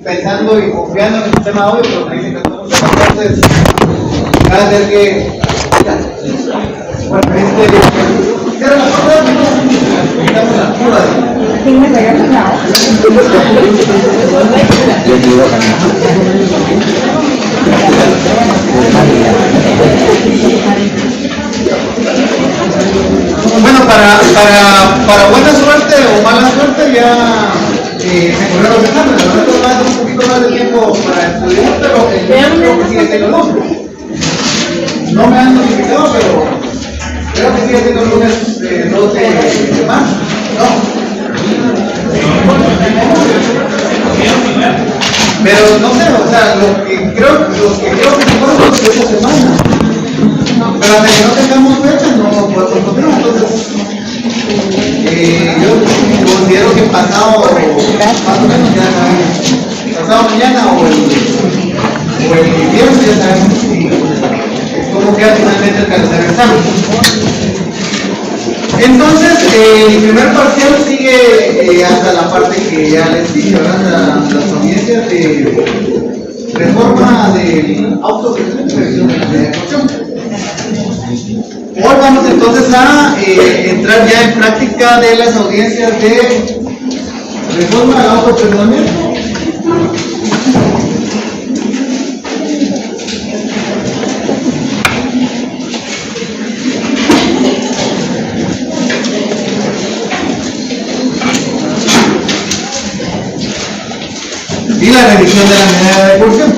pensando y confiando en el sistema de audio, pero me dicen que no funciona. Entonces, va a ser que. Bueno, cierra la puerta, quitamos la curva. Bueno, para buena suerte o mala suerte ya se corrieron los exámenes. La verdad va a dar un poquito más de tiempo para estudiar, pero creo que sigue siendo lunes. No me han notificado, pero creo que sigue siendo lunes 12 de marzo. No. Pero no sé, o sea, los que creo que se fueron los de esta semana. Pero hasta que no tengamos fecha no podemos continuar. Entonces, yo considero que pasado más o menos ya sabemos, pasado mañana o el viernes ya sabemos cómo queda finalmente el calendario de examen. Entonces, el primer parcial sigue hasta la parte que ya les dije, ¿verdad? Las audiencias de reforma del auto de revisión de la medida de corrupción. Hoy vamos entonces a entrar ya en práctica de las audiencias de reforma del autoperdonamiento. Y la revisión de la medida de coerción.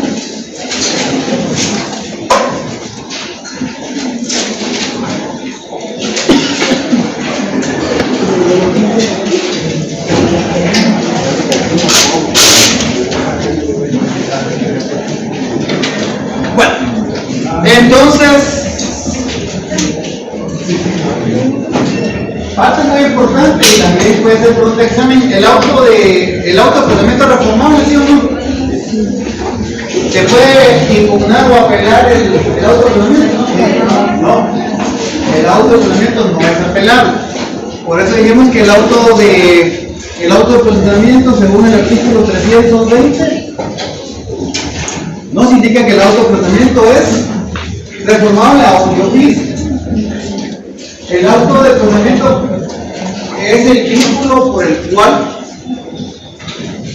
Bueno, entonces, parte muy importante y también puede ser por un examen, el autoperdonamiento reformable, ¿sí o no? ¿Se puede impugnar o apelar el autoperdonamiento? No, el autoperdonamiento no es apelable. Por eso dijimos que el autoperdonamiento, según el artículo 320, nos indica que el autoperdonamiento es reformable a oficio. El autoperdonamiento es el vínculo por el cual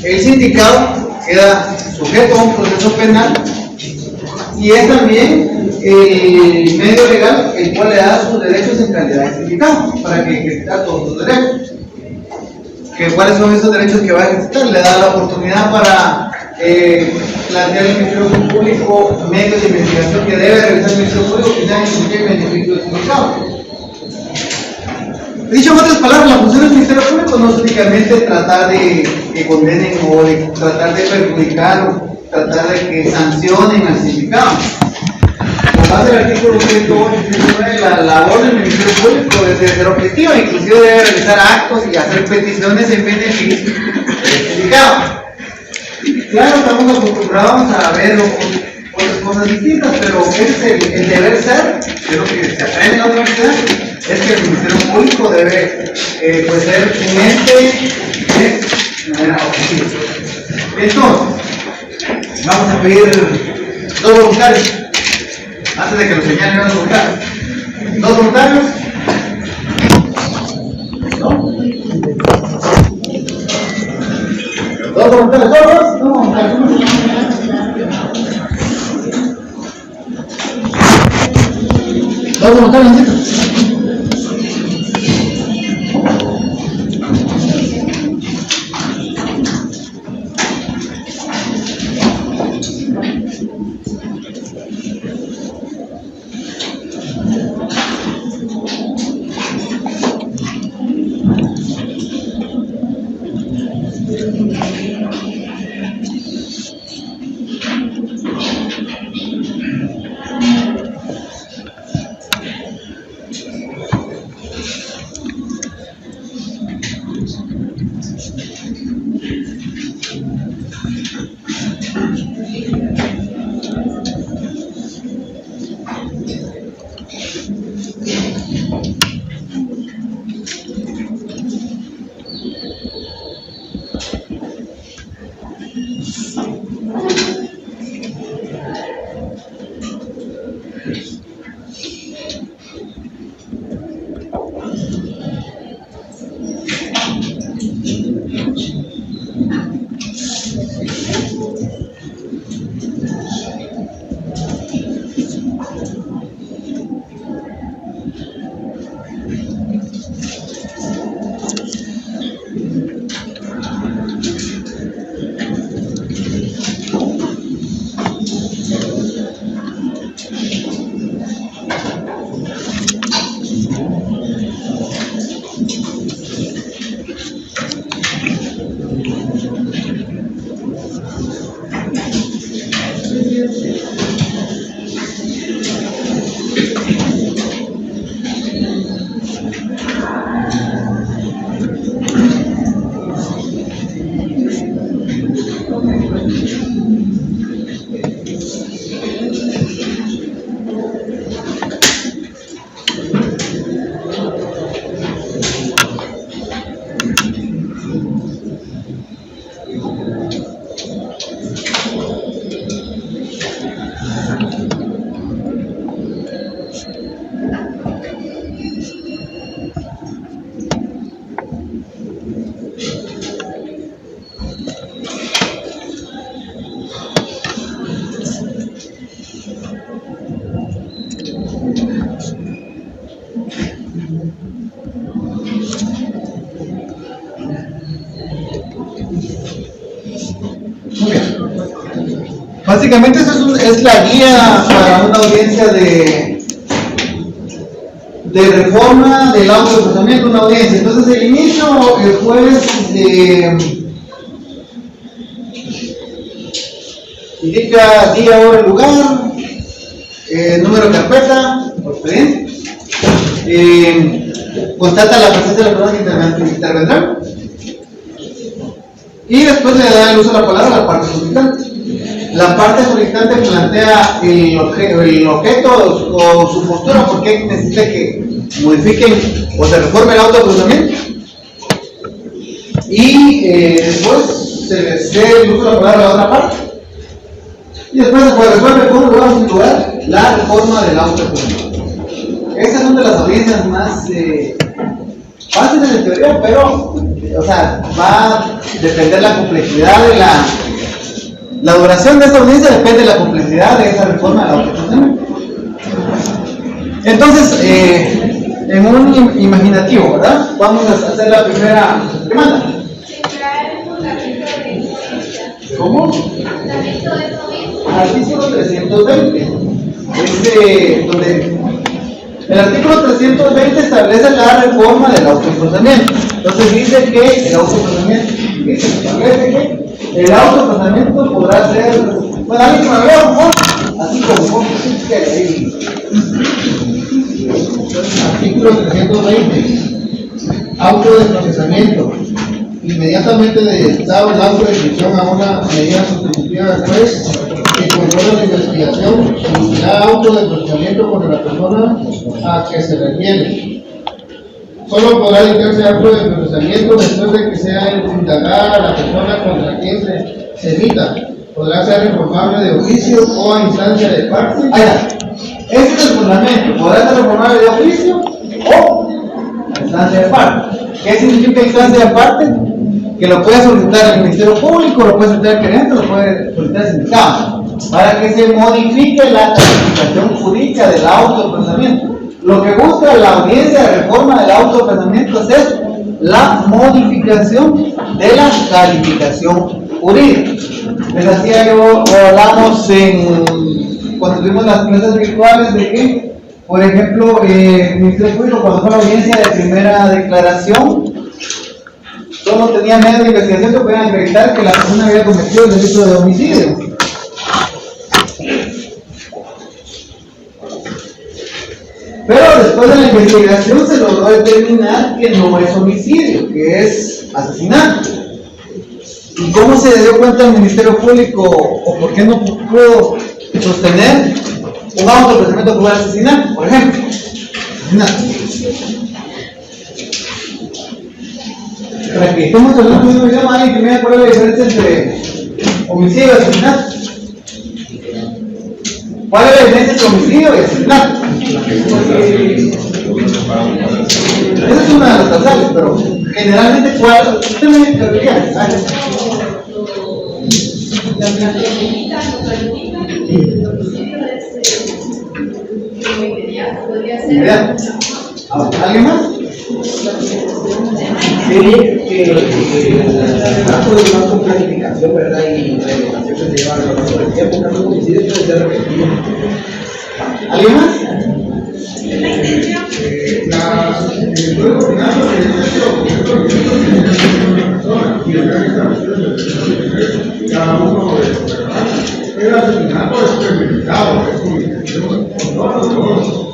el sindicado queda sujeto a un proceso penal y es también el medio legal el cual le da sus derechos en calidad de sindicado para que ejercita todos sus derechos. ¿Cuáles son esos derechos que va a ejercitar? Le da la oportunidad para plantear el Ministerio Público medios de investigación que debe realizar el Ministerio Público que sean en beneficio del sindicado. Dicho en otras palabras, la función del Ministerio Público no es únicamente tratar de que condenen o de tratar de perjudicar o tratar de que sancionen al sindicado. Con base al artículo 108, la labor del Ministerio Público debe ser objetiva, inclusive debe realizar actos y hacer peticiones en beneficio del sindicado. Claro, estamos acostumbrados a ver otras cosas distintas, pero ese es el deber ser, es lo que se aprende en la universidad. Es que el Ministerio Público debe pues ser un ente de manera objetiva. Entonces, vamos a pedir 2 voluntarios. Antes de que lo señalen los voluntarios. 2 voluntarios. ¿No? 2 voluntarios solos. No voluntarios. ¿Dos voluntarios necesitan? Básicamente eso es la guía para una audiencia de reforma del auto de procesamiento de una audiencia. Entonces el inicio, el juez indica día, hora, lugar, número de carpeta, o expediente, constata la presencia de la persona que intervendrá y después le da el uso de la palabra a la parte solicitante. La parte solicitante plantea el objeto o su postura, porque necesita que modifiquen o se reforme el auto de procesamiento. Y después se les dé el uso de la palabra a la otra parte. Y después se resuelve cómo lo va a situar la reforma del auto de procesamiento. Esas son de las audiencias más fáciles en teoría, pero va a depender la complejidad de la duración de esta audiencia, depende de la complejidad de esa reforma del auto de procesamiento. Entonces, en un imaginativo, ¿verdad? Vamos a hacer la primera demanda. ¿Cómo? Artículo 320. Donde el artículo 320 establece la reforma del autoprocesamiento. Entonces dice que el autoprocesamiento establece que el autoprocesamiento podrá ser, bueno, alguien que me vea, por favor, así como que ahí. Artículo 320. Auto de procesamiento. Inmediatamente dado el auto de inscripción a una medida sustitutiva del juez que controla la investigación, emitirá auto de procesamiento contra la persona a que se refiere. Solo podrá dictarse acto de procesamiento después de que sea indagada la persona contra quien se emita. Podrá ser reformable de oficio o a instancia de parte. Este es el fundamento. Podrá ser reformable de oficio o a instancia de parte. ¿Qué significa instancia de parte? Que lo puede solicitar el Ministerio Público, lo puede solicitar el gerente, lo puede solicitar el sindicato, para que se modifique la calificación jurídica del auto de procesamiento. Lo que busca la audiencia de reforma del auto de procesamiento es la modificación de la calificación jurídica. Les decía yo, hablamos cuando tuvimos las clases virtuales de que, por ejemplo, el Ministerio Público, cuando fue la audiencia de primera declaración, solo tenía medios de investigación que podían acreditar que la persona había cometido el delito de homicidio. Pero después de la investigación se logró determinar que no es homicidio, que es asesinato. ¿Y cómo se dio cuenta el Ministerio Público o por qué no pudo sostener un auto de procesamiento por asesinato, por ejemplo? Asesinato. Para que estemos hablando de un idioma, alguien que me acuerdo la diferencia entre homicidio y asesinato. ¿Cuál es la diferencia entre homicidio y asesinato? Esa es una de las causales, pero generalmente, ¿cuál? Usted me diría, Inmediato. ¿Alguien más? Sí, que el asesinato es más con planificación, ¿verdad? Y la implementación que se lleva a lo largo del tiempo, cada homicidio puede ser repetido. ¿Alguien más?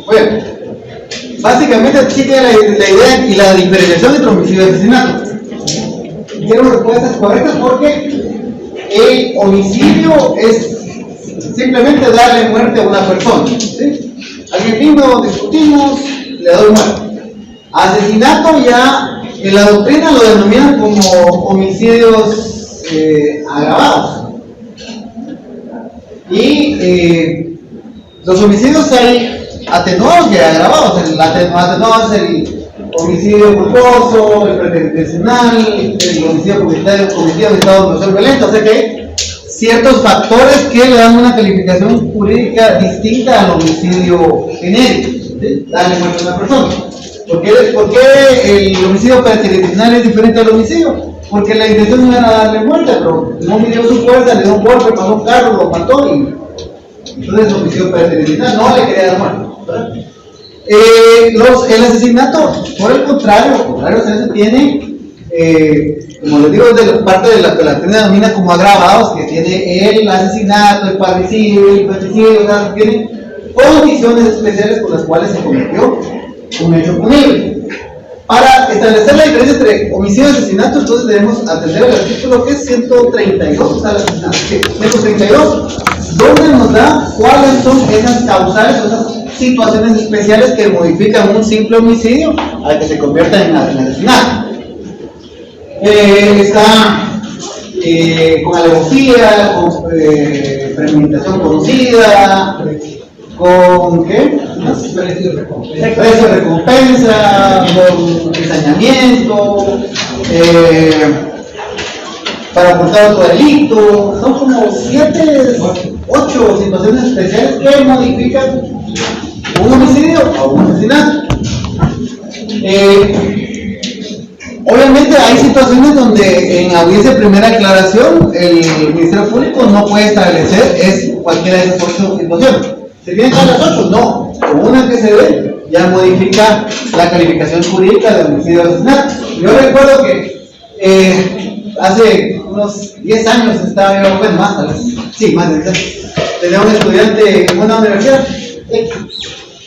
Bueno, básicamente sí tiene la idea y la diferenciación entre homicidio y asesinato. Quiero respuestas correctas porque el homicidio es simplemente darle muerte a una persona, ¿sí? Alguien vino, discutimos, le doy muerte. Asesinato ya en la doctrina lo denominan como homicidios agravados. Y los homicidios hay atenuados y agravados. El atenuado es el homicidio culposo, el preterintencional, el homicidio comunitario cometido en estado de emoción violenta. O sea que hay ciertos factores que le dan una calificación jurídica distinta al homicidio genérico, ¿sí? Darle muerte a una persona. ¿Por qué el homicidio preterintencional es diferente al homicidio? Porque la intención no era darle muerte, pero no midió su fuerza, le dio un golpe, pasó un carro, lo mató y entonces el homicidio preterintencional no le quería dar muerte. El asesinato, por el contrario, se tiene, como les digo, es de la parte de la que la doctrina denomina como agravados, que tiene el asesinato, el parricidio, el infanticidio, o sea, tiene condiciones especiales por las cuales se cometió un hecho punible. Para establecer la diferencia entre homicidio y asesinato, entonces debemos atender el artículo que es 132, o sea, el asesinato, 132, donde nos da cuáles son esas causales, esas situaciones especiales que modifican un simple homicidio al que se convierta en asesinato. Está con alevosía, con premeditación conocida, con ¿qué? Precio de recompensa, con ensañamiento, para ocultar otro delito. Son como 7, 8 situaciones especiales que modifican un homicidio o un asesinato. Obviamente hay situaciones donde en audiencia de primera aclaración el Ministerio Público no puede establecer cualquiera de esas 8 situaciones. ¿Se vienen a las 8? No. Con una que se ve ya modifica la calificación jurídica de homicidio y asesinato. Yo recuerdo que hace unos 10 años estaba yo, bueno, más tal vez, sí, más de 10 años, tenía un estudiante en una universidad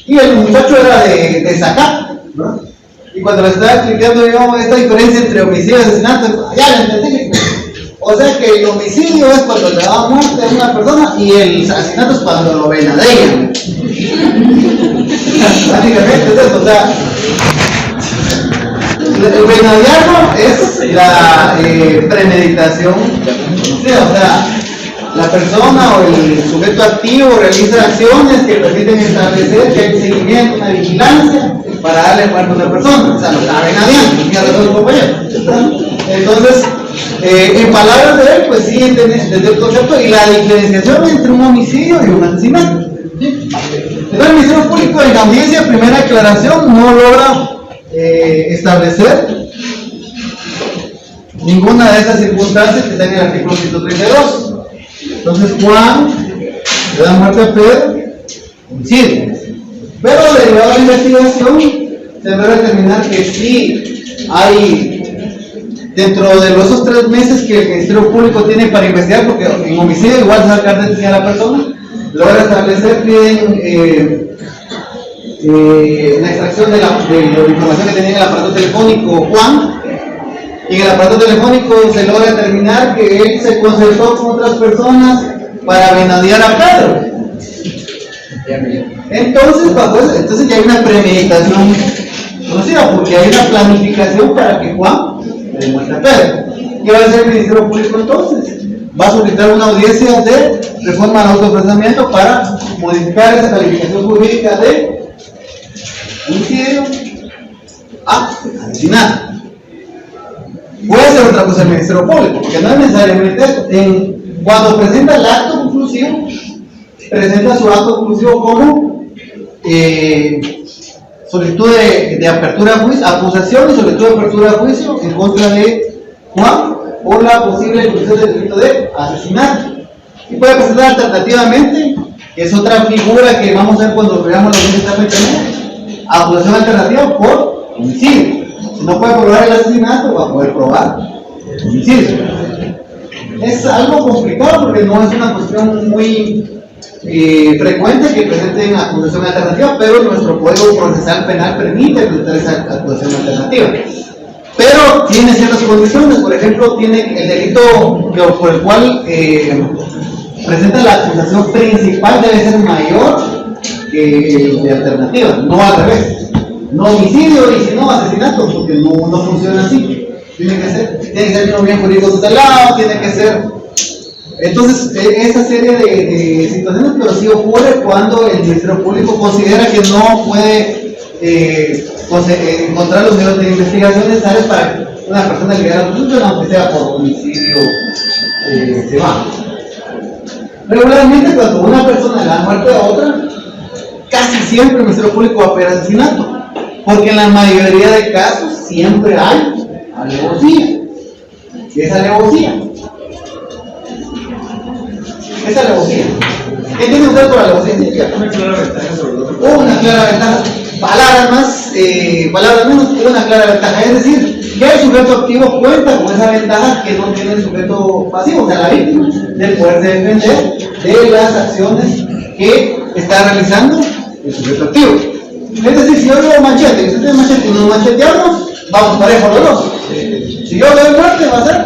y el muchacho era de Zacapa, ¿no? Y cuando le estaba explicando yo esta diferencia entre homicidio y asesinato, ya le entendí. O sea que el homicidio es cuando le da muerte a una persona y el asesinato es cuando lo venadean. Básicamente es eso, o sea, el venadearlo es la premeditación, o sea, la persona o el sujeto activo realiza acciones que permiten establecer que hay un seguimiento, una vigilancia para darle muerte a una persona, o sea, lo está venadeando, tiene razón el compañero. Entonces, en palabras de él, pues sí, desde el concepto y la diferenciación entre un homicidio y un asesinato. Entonces, el Ministerio Público en audiencia de primera aclaración no logra establecer ninguna de esas circunstancias que está en el artículo 132. Entonces, Juan le da muerte a Pedro, homicidio. Pero derivado de la investigación, se logra determinar que sí hay, dentro de esos 3 meses que el Ministerio Público tiene para investigar, porque en homicidio igual se va a sacar de a la persona, logra establecer, piden la extracción de la información que tenía en el aparato telefónico Juan, y en el aparato telefónico se logra determinar que él se concertó con otras personas para venadear a Pedro. Entonces ya hay una premeditación conocida, porque hay una planificación para que Juan le demuestre a Pedro. ¿Qué va a hacer el Ministerio Público entonces? Va a solicitar una audiencia de reforma al autoprocesamiento para modificar esa calificación jurídica de homicidio a asesinato. Puede ser otra cosa el Ministerio Público, porque no es necesariamente esto. En Cuando presenta el acto conclusivo, presenta su acto conclusivo como solicitud de apertura a juicio, acusación y solicitud de apertura a juicio en contra de Juan por la posible comisión del delito de asesinato. Y puede presentar alternativamente, que es otra figura que vamos a ver cuando veamos la audiencia penal, acusación alternativa por homicidio. Si no puede probar el asesinato, va a poder probar el homicidio. Es algo complicado porque no es una cuestión muy frecuente que presenten acusación alternativa, pero nuestro Código Procesal Penal permite presentar esa acusación alternativa. Pero tiene ciertas condiciones, por ejemplo, tiene el delito por el cual presenta la acusación principal debe ser mayor que el de alternativa, no al revés. No homicidio y si no asesinato, porque no funciona así. Tiene que ser un bien jurídico tutelado, tiene que ser. Entonces, esa serie de situaciones, pero sí ocurre cuando el Ministerio Público considera que no puede encontrar los medios de investigación necesarios para que una persona llegue a la conclusión, aunque sea por homicidio se va. Regularmente, cuando una persona le da muerte a otra, casi siempre el Ministerio Público va a pedir asesinato, porque en la mayoría de casos siempre hay alevosía. ¿Qué es alevosía? ¿Qué es alevosía? ¿Qué tiene usted por alevosía? Una clara ventaja sobre el otro. Una clara ventaja. Palabras más, palabras menos, una clara ventaja. Es decir, que el sujeto activo cuenta con esa ventaja que no tiene el sujeto pasivo, o sea, la víctima, de poderse defender de las acciones que está realizando el sujeto activo. Es decir, si yo llevo machete y usted tiene machete y nos macheteamos, vamos parejos los dos. Si yo doy muerte, va a ser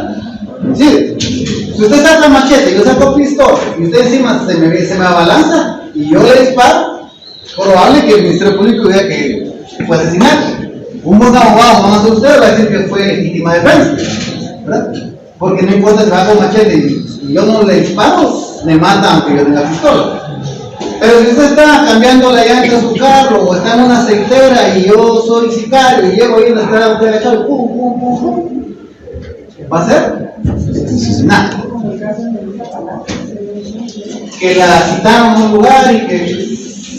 homicidio. Si usted saca machete y yo saco pistola y usted encima se me abalanza y yo le disparo, probable que el Ministerio Público diga que fue asesinato. Un buen abogado, no va a ser usted, va a decir que fue legítima defensa, ¿verdad? Porque no importa si va con machete y yo no le disparo, me mata aunque yo tenga pistola. Pero si usted está cambiando la llanta de su carro o está en una aceitera y yo soy sicario y llego ahí en la estrada de usted agachado, pum, pum, pum, pum, ¿va a ser? Nada. Que la citaron a un lugar y que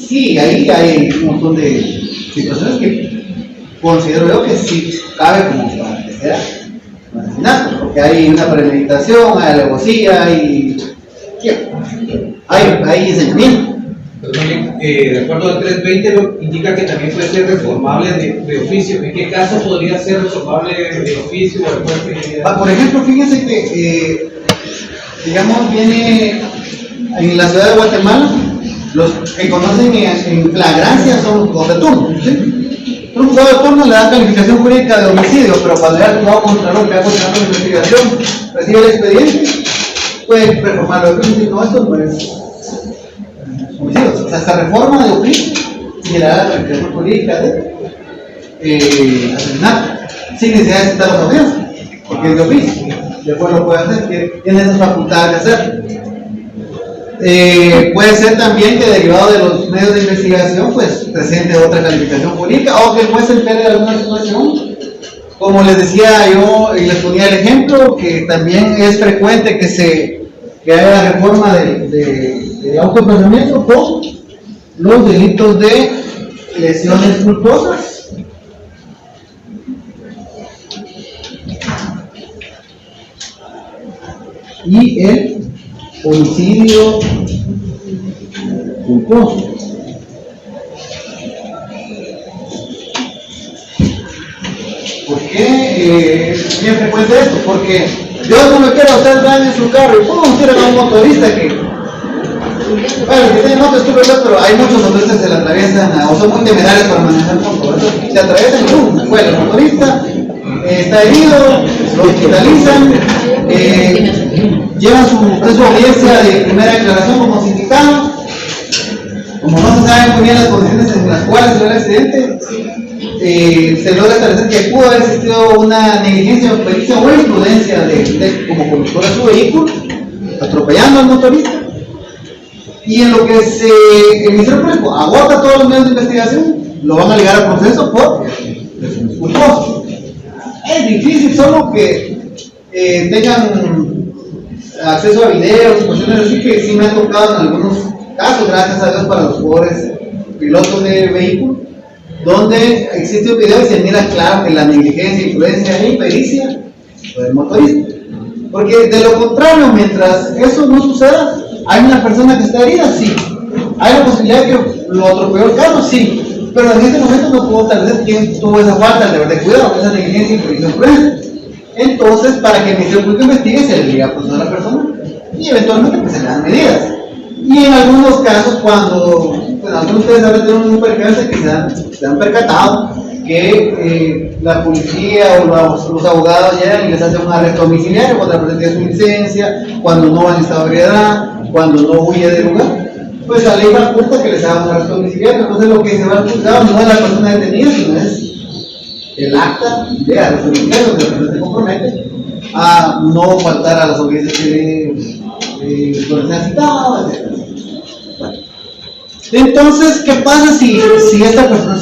sí, ahí hay un montón de situaciones que considero yo que sí cabe como para que sea un asesinato, porque hay una premeditación, hay alevosía, hay enseñamiento. De acuerdo al 320 indica que también puede ser reformable de oficio. ¿En qué caso podría ser reformable de oficio? Por ejemplo, fíjense que, digamos, viene en la ciudad de Guatemala, los que conocen en flagrancia son los jugadores de turno. ¿Sí? Un jugador de turno le da calificación jurídica de homicidio, pero cuando ya actuado contra el que ha continuado la investigación, recibe el expediente, puede reformarlo de oficio. No, esto no es homicidios. O sea, esta reforma de oficio y le da la calificación jurídica de asesinato, sin necesidad de citar los ofensas, porque es de oficio. Después lo puede hacer, tiene esa facultad de hacer. Puede ser también que derivado de los medios de investigación pues presente otra calificación jurídica o que el juez se entere de alguna situación, como les decía yo y les ponía el ejemplo que también es frecuente que haya reforma de autoprocesamiento con los delitos de lesiones culposas y el homicidio culposo. ¿Por qué es bien frecuente esto? Porque Dios no me quiere a usted daño en su carro y ¿cómo usted a un motorista que bueno, que tiene moto estúpido, pero hay muchos motoristas que se la atraviesan o son muy temerarios para manejar moto, se atraviesan y ¡pum! Fue el motorista, está herido, lo hospitalizan, llevan su audiencia de primera declaración como sindicado. Como no se saben muy bien las condiciones en las cuales se dio el accidente, se logra establecer que pudo haber existido una negligencia o imprudencia de como conductor de su vehículo, atropellando al motorista. Y en lo que el Ministerio Público agota todos los medios de investigación, lo van a ligar al proceso por culposo. Es difícil, solo que tengan acceso a videos, cuestiones así que sí me han tocado en algunos casos, gracias a Dios, para los pobres pilotos de vehículos, donde existe un video y se mira claro que la negligencia, imprudencia e impericia del motorista. Porque de lo contrario, mientras eso no suceda, hay una persona que está herida, sí. Hay la posibilidad de que lo atropelló el carro, sí. Pero en este momento no puedo establecer quién tuvo esa falta de cuidado, esa negligencia, imprudencia, imprudencia. Entonces, para que el Ministerio Público investigue, se le diga a la persona y eventualmente pues, se le dan medidas. Y en algunos casos, cuando pues, algunos de ustedes habrán tenido un percance que se han percatado que la policía o los abogados llegan y les hacen un arresto domiciliario cuando la presenta su licencia, cuando no van en estado de ebriedad, cuando no huye del lugar, pues la ley faculta que les haga un arresto domiciliario. Entonces lo que se va al juzgado no es la persona detenida, sino es el acta de arresto domiciliario, donde la persona se compromete a no faltar a las obediencias que le han citado, etc. Bueno. Entonces, ¿qué pasa si esta persona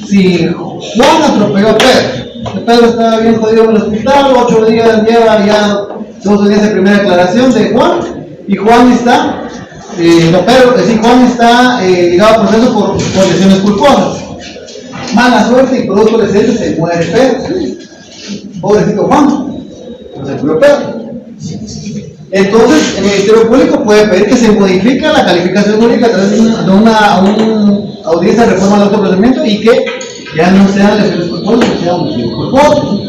si Juan atropelló a Pedro? Pedro estaba bien jodido en el hospital, 8 días lleva ya 2 días de primera declaración de Juan, y Juan está, Juan está ligado a proceso por lesiones culposas. Mala suerte y producto del accidente se muere Pedro. Pobrecito Juan, se murió Pedro. Entonces, el Ministerio Público puede pedir que se modifique la calificación única a través de una audiencia de reforma del autoprocedimiento y que ya no sean lesiones culposas, que sea homicidio culposo.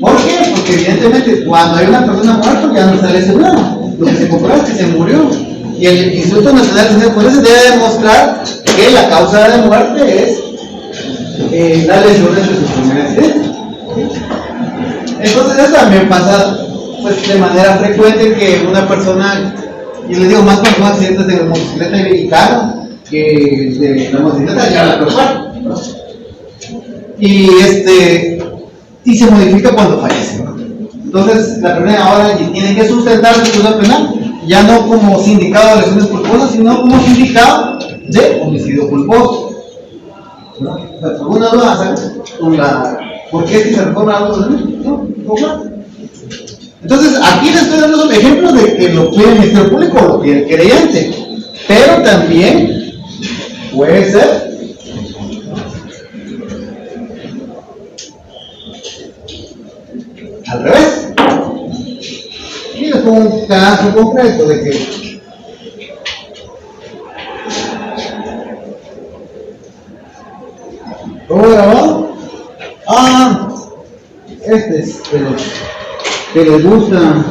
¿Por qué? Porque evidentemente cuando hay una persona muerta ya no está lesionada. Lo que se comprueba es que se murió. Y el Instituto Nacional de Ciencias Forenses debe demostrar que la causa de muerte es la lesión de su primer accidente. Entonces eso también pasa pues, de manera frecuente que una persona, y les digo más cuando son accidentes de motocicleta y carro, que de la motocicleta ya la persona. Y se modifica cuando fallece. Entonces la persona ahora tiene que sustentar su causa penal, ya no como sindicado de lesiones culposas, sino como sindicado de homicidio culposo. ¿Alguna duda, sabes? ¿Por qué se reforma la autoprocedimiento? ¿No? Entonces, aquí les estoy dando ejemplos de que lo pide el Ministerio Público o lo pide el creyente, pero también puede ser al revés. Y les pongo un caso concreto de que ¿cómo grabado? Este es de los que les gusta.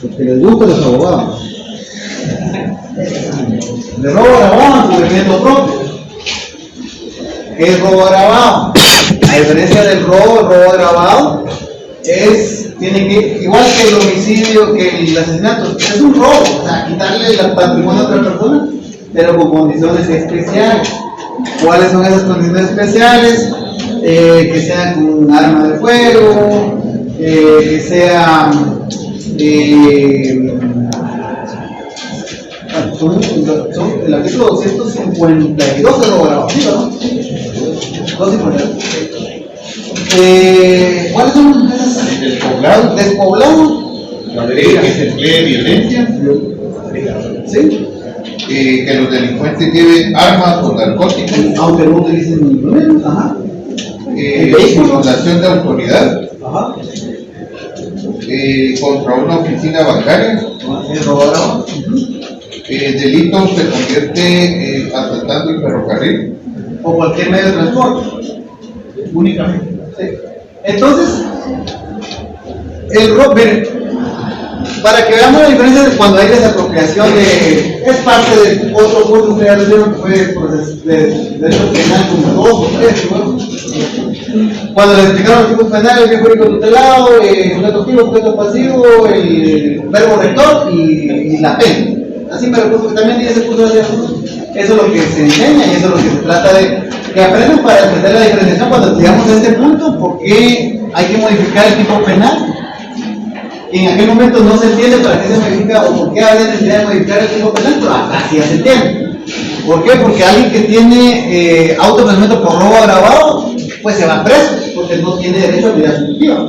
Porque les gusta a los abogados. De robo grabado en cubrimiento propio. ¿Qué es robo grabado? A diferencia del robo grabado tiene que, igual que el homicidio, que el asesinato, es un robo, o sea, quitarle el patrimonio a otra persona, pero con condiciones especiales. ¿Cuáles son esas condiciones especiales? Que sean con un arma de fuego, que sea son el artículo 252 de robo grabado, ¿no? 252. ¿Cuáles son esas? Despoblado. Despoblado. Que se emplee violencia. ¿Sí? Que los delincuentes lleven armas o narcóticos. Aunque no utilicen implementos. Ajá. Simulación de autoridad. Ajá. Contra una oficina bancaria. Delito se convierte asaltando el ferrocarril. O cualquier medio de transporte. Únicamente. Sí. Entonces, el robo, miren, para que veamos la diferencia de cuando hay desapropiación es parte de otro curso que ya les dieron, que fue de derecho penal como 2 o 3, ¿no? Cuando les explicaron los tipos penales, el bien jurídico tutelado, sujeto activo, sujeto pasivo, el verbo rector y la pena. Así me recuerdo que también tiene ese curso de eso es lo que se enseña y eso es lo que se trata de que aprendan para entender la diferenciación cuando llegamos a este punto, porque hay que modificar el tipo penal. Y en aquel momento no se entiende para qué se modifica o por qué había necesidad de modificar el tipo penal, pero acá sí ya se entiende. ¿Por qué? Porque alguien que tiene autoprocesamiento por robo agravado, pues se va preso, porque no tiene derecho a medida sustitutiva.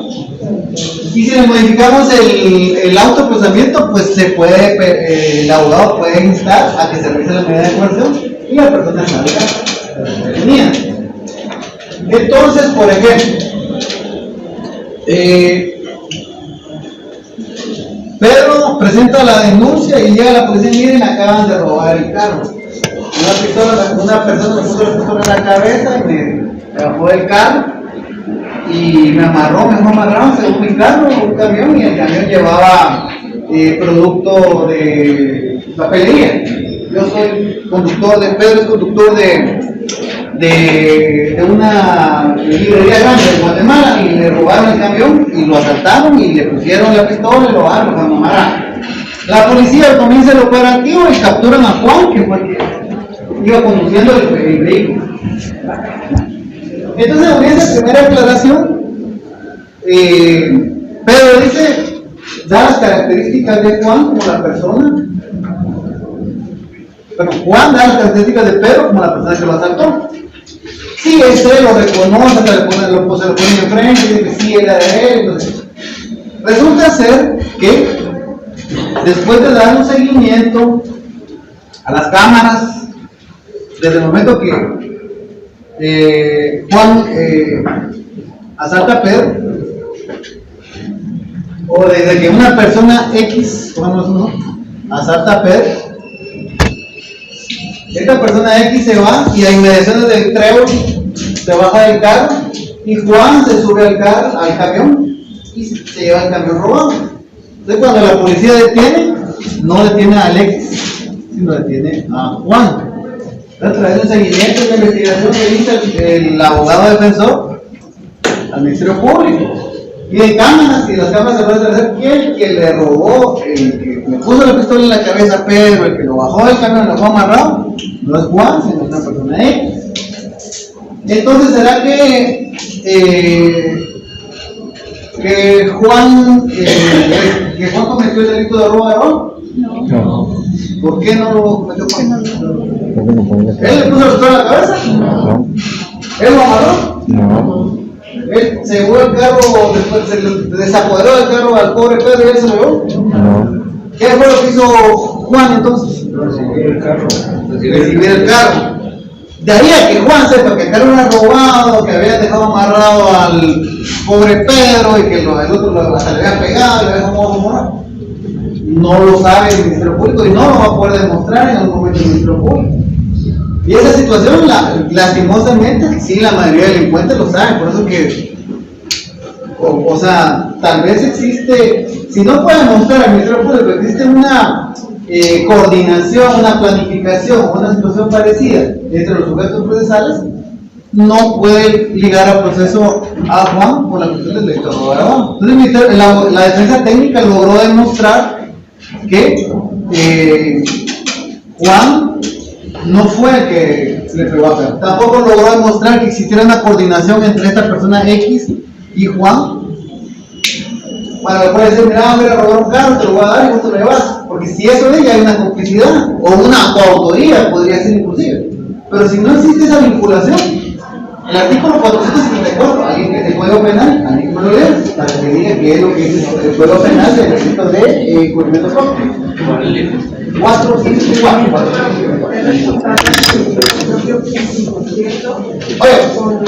Y si le modificamos el autoprocesamiento, pues se puede, el abogado puede instar a que se realice la medida de coerción y la persona salga detenida. Entonces, por ejemplo, Pedro presenta la denuncia y llega a la policía y miren, me acaban de robar el carro. Una persona me puso la pistola en la cabeza y me bajó del carro y me dejó amarrado según mi carro, un camión, y el camión llevaba producto de papelería. Yo soy conductor Pedro es conductor de una librería grande de Guatemala, y le robaron el camión y lo asaltaron y le pusieron la pistola y lo bajaron, lo amarraron. La policía comienza el operativo y capturan a Juan, que fue el que iba conduciendo el vehículo. Entonces, en esa primera aclaración, Pedro dice, da las características de Juan como la persona, pero Juan da las características de Pedro como la persona que lo asaltó. Sí, ese lo reconoce, se lo pone enfrente, dice que sí era de él. Entonces, resulta ser que después de dar un seguimiento a las cámaras, desde el momento que Juan asalta a Pedro, o desde que una persona X, asalta a Pedro, esta persona X se va y a inmediaciones del trébol se baja del carro y Juan se sube al camión y se lleva el camión robado. Entonces, cuando la policía detiene, no detiene a Alexis, sino detiene a Juan. A través de un seguimiento de la investigación que dice el abogado defensor al Ministerio Público. Y de cámaras, y las cámaras se pueden hacer que el que le robó, el que le puso la pistola en la cabeza a Pedro, el que lo bajó del camión, lo dejó amarrado, no es Juan, sino una persona X. Entonces, ¿será que Juan cometió el delito de robo de agravado? No. ¿Por qué no lo cometió Juan? ¿Él le puso la pistola en la cabeza? No. ¿Él lo amarró? No. Él se llevó el carro, después se desapoderó del carro al pobre Pedro y él se lo llevó. No. ¿Qué fue lo que hizo Juan entonces? Recibir el carro. Recibir el carro. De ahí a que Juan sepa que el carro era robado, que había dejado amarrado al pobre Pedro y que el otro hasta le había pegado y le había dejado morado. No lo sabe el Ministerio Público y no lo va a poder demostrar en algún momento el Ministerio Público. Y esa situación, lastimosamente, sí, la mayoría de delincuentes lo saben, por eso que, o sea, tal vez existe, si no puede demostrar al Ministerio Público, existe una coordinación, una planificación, una situación parecida entre los sujetos procesales, no puede ligar al proceso a Juan por la cuestión del delito de robo agravado. Entonces, la defensa técnica logró demostrar que Juan no fue el que le pegó a Pedro. Tampoco logró demostrar que existiera una coordinación entre esta persona X y Juan. Bueno, le puede decir, mira, voy a robar un carro, te lo voy a dar y vos te lo llevas. Porque si eso es, ya hay una complicidad o una coautoría, podría ser inclusive. Pero si no existe esa vinculación, el artículo 474, alguien que es el Código Penal, alguien que me lo lea, para que diga qué es lo que dice el Código Penal del delito de cubrimiento propio. 454. Oye,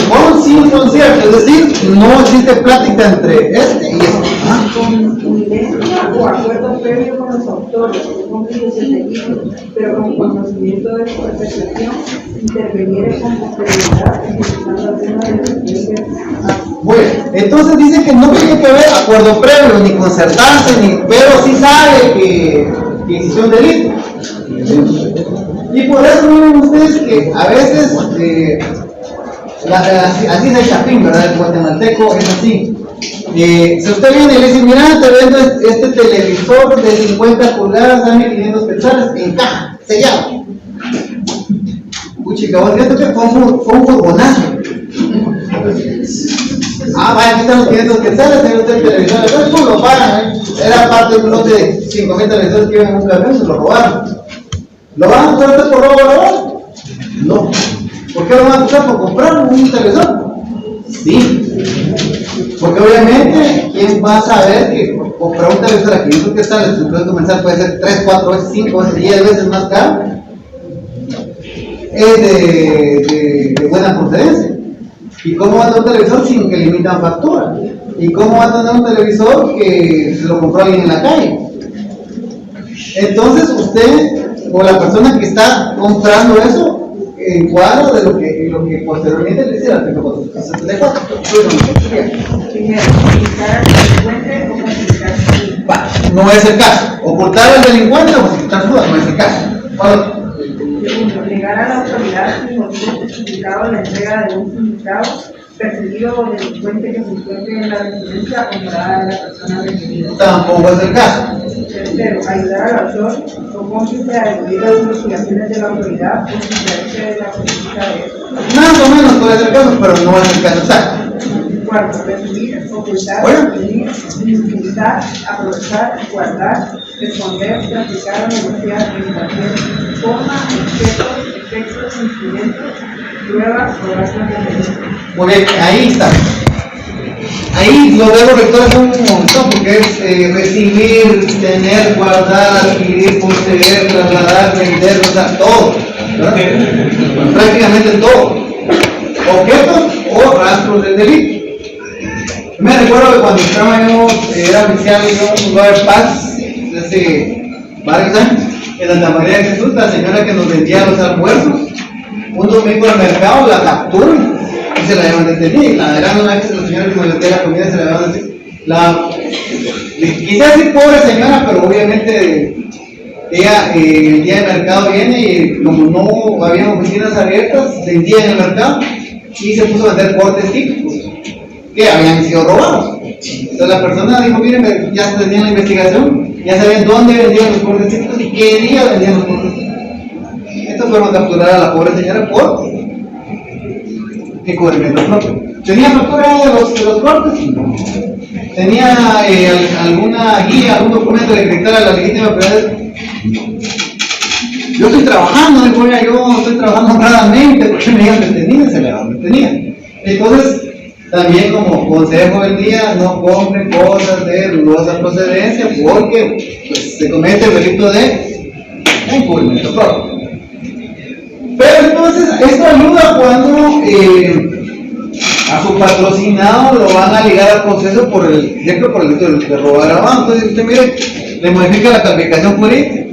con sin concierto, es decir, no existe plática entre este y este. Convivencia o acuerdo previo con los autores, cómplices del delito, pero con conocimiento de su persecución, intervenir con posterioridad ejecutando alguna de las leyes. Bueno, entonces dice que no tiene que haber acuerdo previo, ni concertarse, pero sí sabe que existió un delito. Y por eso miren ustedes que a veces, así es el chapín, ¿verdad? El guatemalteco es así. Si usted viene y le dice, mira, te vendo este televisor de 50 pulgadas, dame 500 quetzales, en caja, sellado. Uy, chica, vos fíjate que fue un furgonazo. Vaya, aquí están los 500 quetzales, tiene usted el televisor, entonces pues lo pagan, Era parte de un lote de 5,000 televisores que iban en un camión, se lo robaron. ¿Lo van a buscar usted por robo agravado? No. ¿Por qué lo van a acusar por comprar un televisor? Sí. Porque obviamente, ¿quién va a saber que comprar un televisor a 500 quetzales, el precio comercial puede ser 3, 4 veces, 5 veces, 10 veces más caro? Es de buena procedencia. ¿Y cómo va a tener un televisor sin que limitan factura? ¿Y cómo va a tener un televisor que se lo compró alguien en la calle? Entonces usted o la persona que está comprando eso encuadra de lo que posteriormente le dice el artículo 474. Primero, ocultar al delincuente o facilitar su vida. No es el caso. Ocultar al delincuente o facilitar su vida no es el caso. Segundo, negar a la autoridad sin motivo justificado la entrega de un significado perseguido o delincuente que se encuentre en la residencia o morada de la persona requerida. Tampoco es el caso. Tercero, ayudar al autor o cómplice a eludir las investigaciones de la autoridad o sustraerse de la política de eso. Más o menos puede ser el caso, pero no es el caso exacto. Cuarto, recibir, ocultar, Bueno. pedir, utilizar, aprovechar, guardar, esconder, practicar o negociar en forma, objetos, efectos, instrumentos, pruebas o gastos de derecho. Muy bien, ahí está. Ahí los verbos rectores son un montón, porque es recibir, tener, guardar, adquirir, poseer, trasladar, vender, o sea, todo, ¿verdad? Prácticamente todo. Objetos o rastros del delito. Me recuerdo que cuando era oficial en un lugar de paz, hace varios años, en Santa María de Jesús, la señora que nos vendía los almuerzos, un domingo al mercado la capturan y se la llevan detenida. Y la verdad, una vez la señora que me vendía la comida se la llevan detenida. Quizás sí, pobre señora, pero obviamente ella el día de mercado viene y como no había oficinas abiertas, vendía en el mercado y se puso a vender cortes típicos que habían sido robados. Entonces la persona dijo, miren, ya se tenía la investigación, ya sabían dónde vendían los cortes típicos y qué día vendían los cortes típicos. Estos fueron a capturar a la pobre señora por encubrimiento propio. ¿Tenía factura de los cortes? No. ¿Tenía alguna guía, algún documento que decretara la legítima propiedad? Yo estoy trabajando, dijo ella, yo estoy trabajando honradamente, porque me digan detenida, se le van detenida. Entonces, también como consejo del día, no compren cosas de dudosa procedencia porque pues, se comete el delito de encubrimiento propio. Pero entonces, esto ayuda cuando a su patrocinado lo van a ligar al proceso por el delito de robar a banco. Entonces, usted mire, le modifica la calificación jurídica.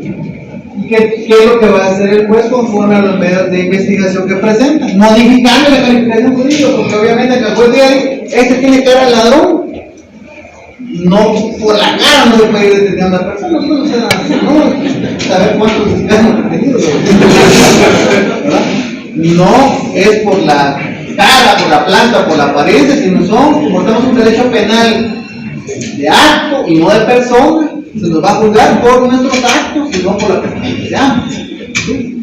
¿Qué es lo que va a hacer el juez conforme a los medios de investigación que presenta? Modificarle la calificación jurídica, porque obviamente que el juez diga, este tiene cara al ladrón. No, por la cara no se puede ir deteniendo a una persona, no saber cuántos cigarros detenidos. No es por la cara, por la planta, por la apariencia, sino como tenemos un derecho penal de acto y no de persona, se nos va a juzgar por nuestros actos y no por la persona que seamos. ¿Sí?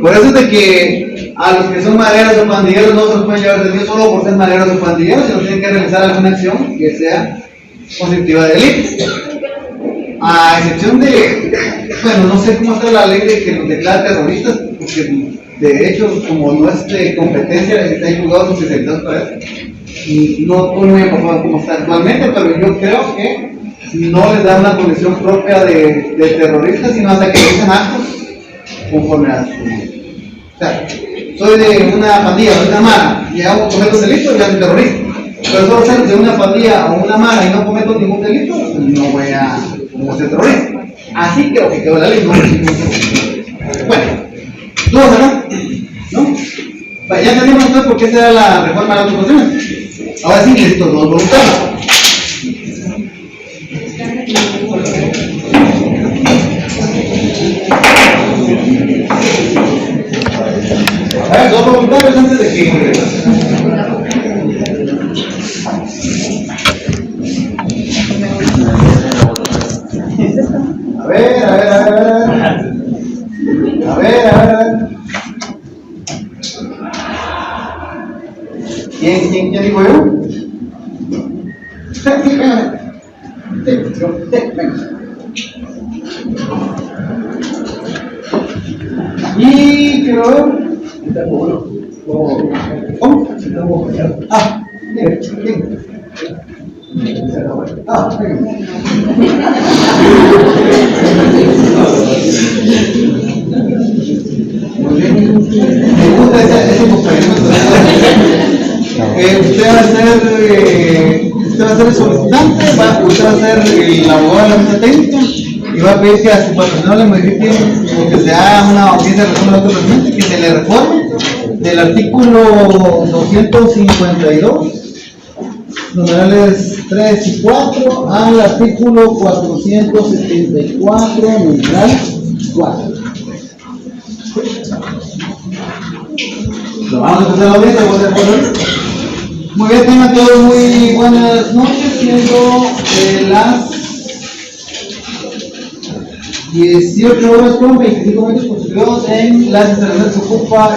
Por eso es de que a los que son maderos o pandilleros no se los pueden llevar detenidos solo por ser maderos o pandilleros, sino tienen que realizar alguna acción que sea constitutiva de delito. A excepción de, bueno, no sé cómo está la ley de que nos declara terroristas, porque de hecho, como no es de competencia, hay juzgados especializados para eso. Y no estoy muy empapado cómo está actualmente, pero yo creo que no les da una condición propia de terroristas, sino hasta que dicen actos conforme a su. O sea, soy de una pandilla, de una mara, y hago cometo delito, ya soy terrorista. Pero solo ser de una pandilla o una mara y no cometo ningún delito, no voy a ser terrorista. Así creo que quedó la ley, no es ningún delito. Bueno, ¿dudas acá? ¿No? Ya entendimos entonces por qué se da la reforma de la autoprocedimiento. Ahora sí, estos dos voluntarios. A ver, dos voluntarios antes de que. A ver. ¿Quién dijo yo? Sí, venga. Venga. Y quiero ver. ¿Cómo? Ah, bien, bien. Ah, bien. Muy bien. Me gusta ese complemento. Usted va a ser el solicitante, usted va a ser el abogado de la mesa técnica y va a pedir que a su patrocinador le modifique o que se haga una audiencia de reforma automáticamente, que se le reforme del artículo 252, numerales 3 y 4, al artículo 474, numeral 4. Lo vamos a empezar la audiencia, ¿vos de acuerdo? Muy bien, tengan todos muy buenas noches, siendo las 18 horas con 25 minutos construidos en las instalaciones que ocupa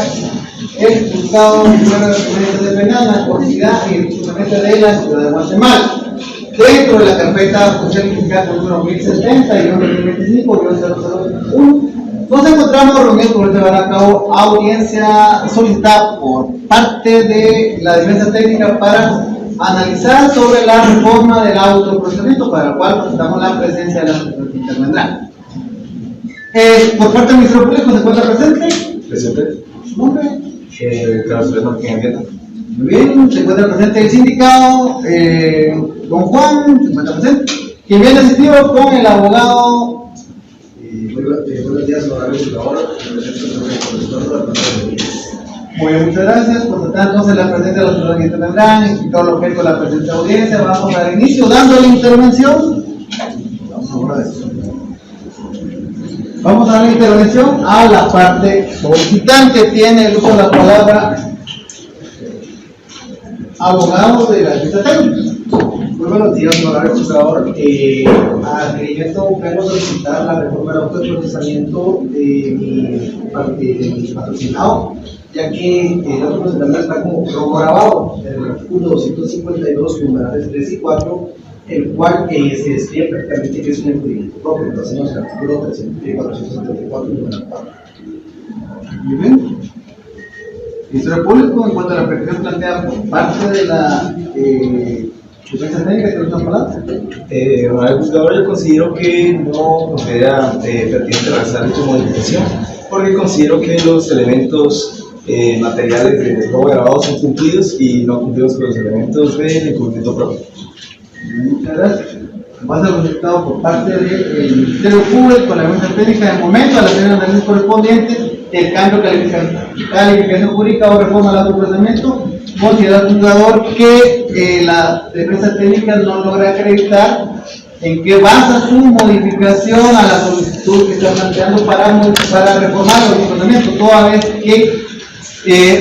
el juzgado de penal, la corporacidad y el fundamento de la ciudad de Guatemala. Dentro de la carpeta judicial identificada número 1070 y 1025-001, nos encontramos reunidos por llevar a cabo audiencia solicitada por parte de la defensa técnica para analizar sobre la reforma del autoprocedimiento, para la cual presentamos la presencia de la intervendrá. Por parte del Ministerio Público, ¿se encuentra presente? Presente. ¿Su nombre? Carlos Martín Arrieta. Muy bien, se encuentra presente el sindicado, don Juan, se encuentra presente. Quien viene asistido con el abogado. Buenos días, honorable senador. Muy bien, muchas gracias. Por lo tanto, entonces la presencia de los ciudadanos que intervendrán, explicar lo que es la presente audiencia. Vamos a dar inicio dando la intervención. Vamos a dar la intervención a la parte solicitante. Tiene el uso de la palabra abogado de la defensa técnica. Muy buenos días, honorable senador. A requerimiento vengo a solicitar la reforma del autoprocesamiento de mi patrocinado, ya que el autoprocesamiento está como robo grabado en el artículo 252, numerales 3 y 4, el cual se describe prácticamente que es un impedimento propio. Entonces, en el artículo 474, numeral 4. Muy bien. Ministerio Público, en cuanto a la petición planteada por parte de la defensa técnica, ¿tiene una palabra? Honorable juzgador, yo considero que no considera pertinente realizar esta modificación, porque considero que los elementos materiales del robo grabado son cumplidos y no cumplidos con los elementos del incumplimiento propio. Muchas gracias. En base a lo solicitado por parte del Ministerio Público, la defensa técnica, de momento, a la serie de análisis correspondiente, el cambio de calificación jurídica o reforma del autoprocedimiento, considera el juzgador que la defensa técnica no logra acreditar en qué basa su modificación a la solicitud que está planteando para reformar el autoprocedimiento, toda vez que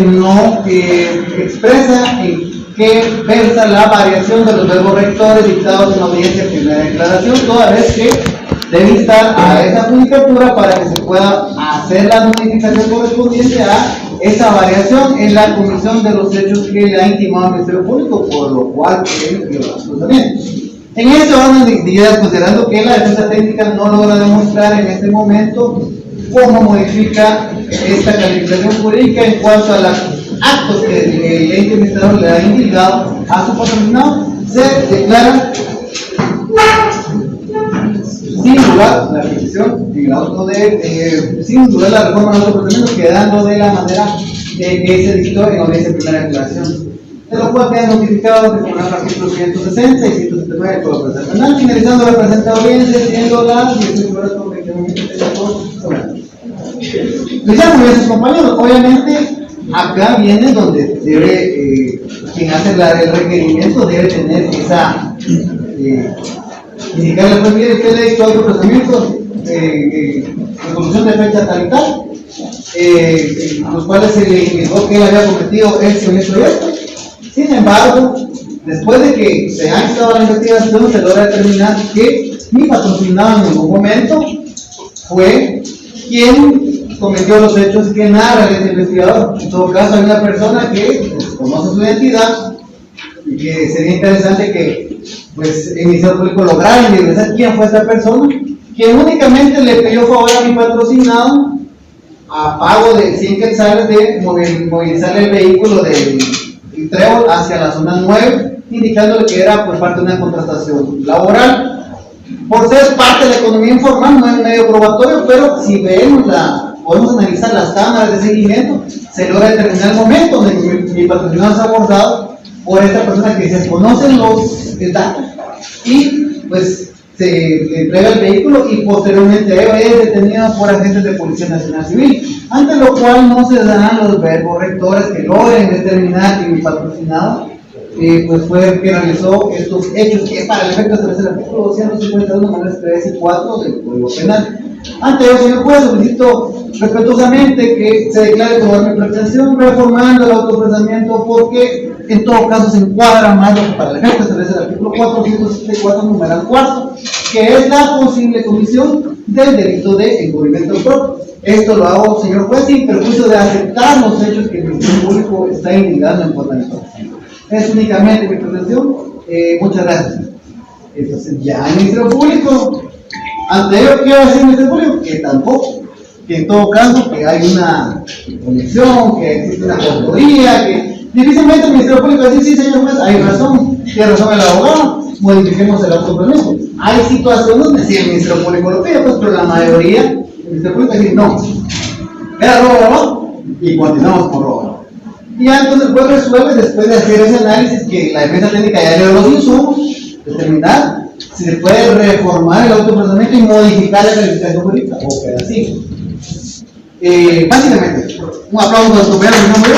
no expresa en qué versa la variación de los verbos rectores dictados en la audiencia de primera declaración, toda vez que debe instar a esa judicatura para que se pueda hacer la modificación correspondiente a esa variación en la comisión de los hechos que le ha intimado el Ministerio Público, por lo cual él viola los procedimientos. En este orden de ideas, considerando que la defensa técnica no logra demostrar en este momento cómo modifica esta calificación jurídica en cuanto a los actos que el ente administrador le ha indicado a su patrocinado, se declara sin dudar la petición en el auto sin dudar la reforma del autoprocedimiento, quedando de la manera que se dictó en la audiencia de primera declaración, de lo cual queda notificado que con los artículos 160 y 179 del Código Procesal Penal, finalizando la presente audiencia, siendo las 18 horas con 21 minutos. Les llamo a sus compañeros. Obviamente, acá viene donde debe, quien hace el requerimiento debe tener esa, indicarle al mire, usted le dictó otro procedimiento, resolución de fecha tal y tal, los cuales se le indicó que él había cometido esto y esto y esto. Sin embargo, después de que se ha iniciado la investigación, se logra determinar que mi patrocinado en ningún momento fue quien cometió los hechos que narra el investigador. En todo caso, hay una persona que conoce su identidad y que sería interesante que el Ministerio Público lograra ingresar quién fue esta persona, que únicamente le pidió favor a mi patrocinado a pago de 100 quetzales de movilizar el vehículo del Trébol hacia la zona 9, indicándole que era por parte de una contratación laboral. Por ser parte de la economía informal, no es un medio probatorio, pero si podemos analizar las cámaras de seguimiento, se logra determinar el momento donde mi patrocinador es abordado por esta persona que se conocen los datos y pues se le entrega el vehículo y posteriormente es detenido por agentes de Policía Nacional Civil, ante lo cual no se dan los verbos rectores que logren determinar que mi patrocinado pues fue el que realizó estos hechos que para el efecto establece el artículo 251 maneras 3 y 4 del Código Penal. Ante ello, señor juez, solicito respetuosamente que se declare por mi pretensión reformando el autoprocesamiento porque en todo caso se encuadra más lo que para el efecto establece el artículo 464 numeral 4, que es la posible comisión del delito de encubrimiento propio. Esto lo hago, señor juez, sin perjuicio de aceptar los hechos que el Ministerio Público está indicando en cuanto a esto. Es únicamente mi pretensión. Muchas gracias. Entonces, ya el Ministerio Público, ante ello, ¿qué va a decir el Ministerio Público? Que tampoco, que en todo caso, que hay una conexión, que existe una autoría, que difícilmente el Ministerio Público va a decir, sí, señor juez, hay razón, tiene razón el abogado, modifiquemos el autopermiso. Hay situaciones donde sí el Ministerio Público lo pide, pues, pero la mayoría, el Ministerio Público dice, no, era robo, y continuamos con robo. Y ya entonces el juez resuelve, después de hacer ese análisis que la defensa técnica ya le dio los insumos, determinar si se puede reformar el autoprocesamiento y modificar la calificación jurídica o queda así. Básicamente, un aplauso para su compañero, mi nombre.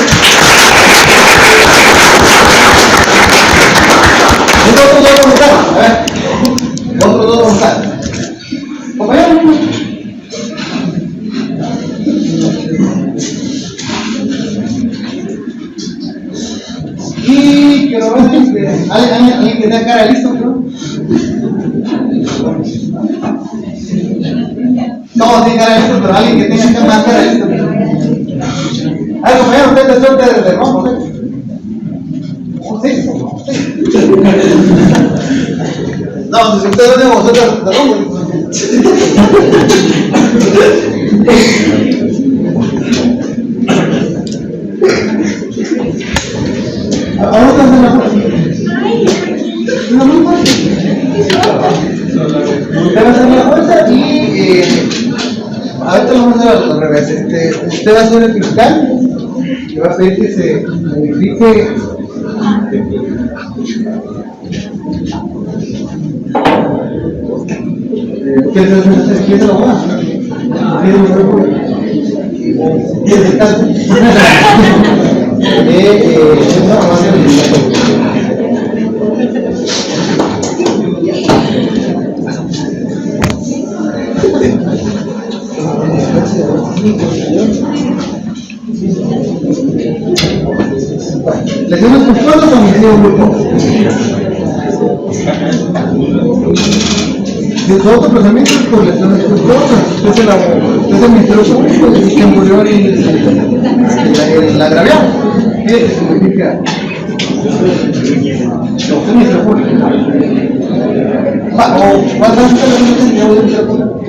Otros dos comentarios, a ver. Otros dos comentarios. Compañero. Y quiero ver, alguien que tenga cara listo, ¿no? No, tiene cara listo, pero alguien que tenga más cara listo. Ay, compañero, usted te suelta desde rojo, ¿sí? Sí. No, si usted no tiene vosotros de rojo. Ahora en la fuerza. Usted va a hacer la fuerza y ahorita lo vamos a hacer al revés. Usted va a ser el fiscal y va a pedir que se modifique. ¿Quién es la abogada? ¿Quién es el caso? ¿Lesiones culposas o homicidio culposo? Si su autoprocesamiento es por lesiones culposas, usted es el Ministerio Público y que murió el agraviado. ¿Qué significa? Usted es Ministerio Público. ¿Cuál es la Ministerio Público?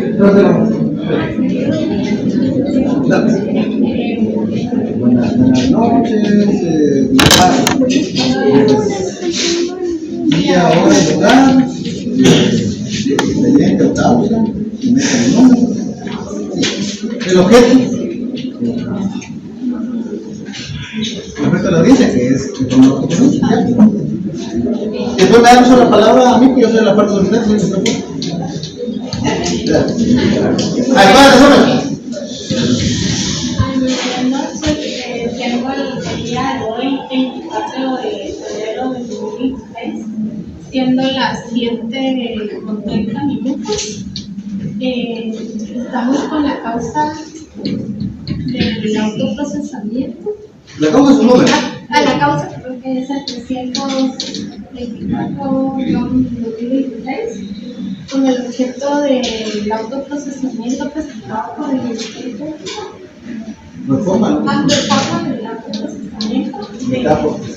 Buenas noches, día, hora y lugar, expediente o causa, el objeto. Respecto a la audiencia, que es entonces me dan solo la palabra a mí, que yo soy la parte de usted, soy Tengo el día de hoy, 24 de febrero de 2023, siendo las 7:30. Estamos con la causa del autoprocesamiento. La causa es su nombre. La causa creo que es el 324-2023, con el objeto del autoprocesamiento presentado por el Ministerio Público. Reforma Del autoprocesamiento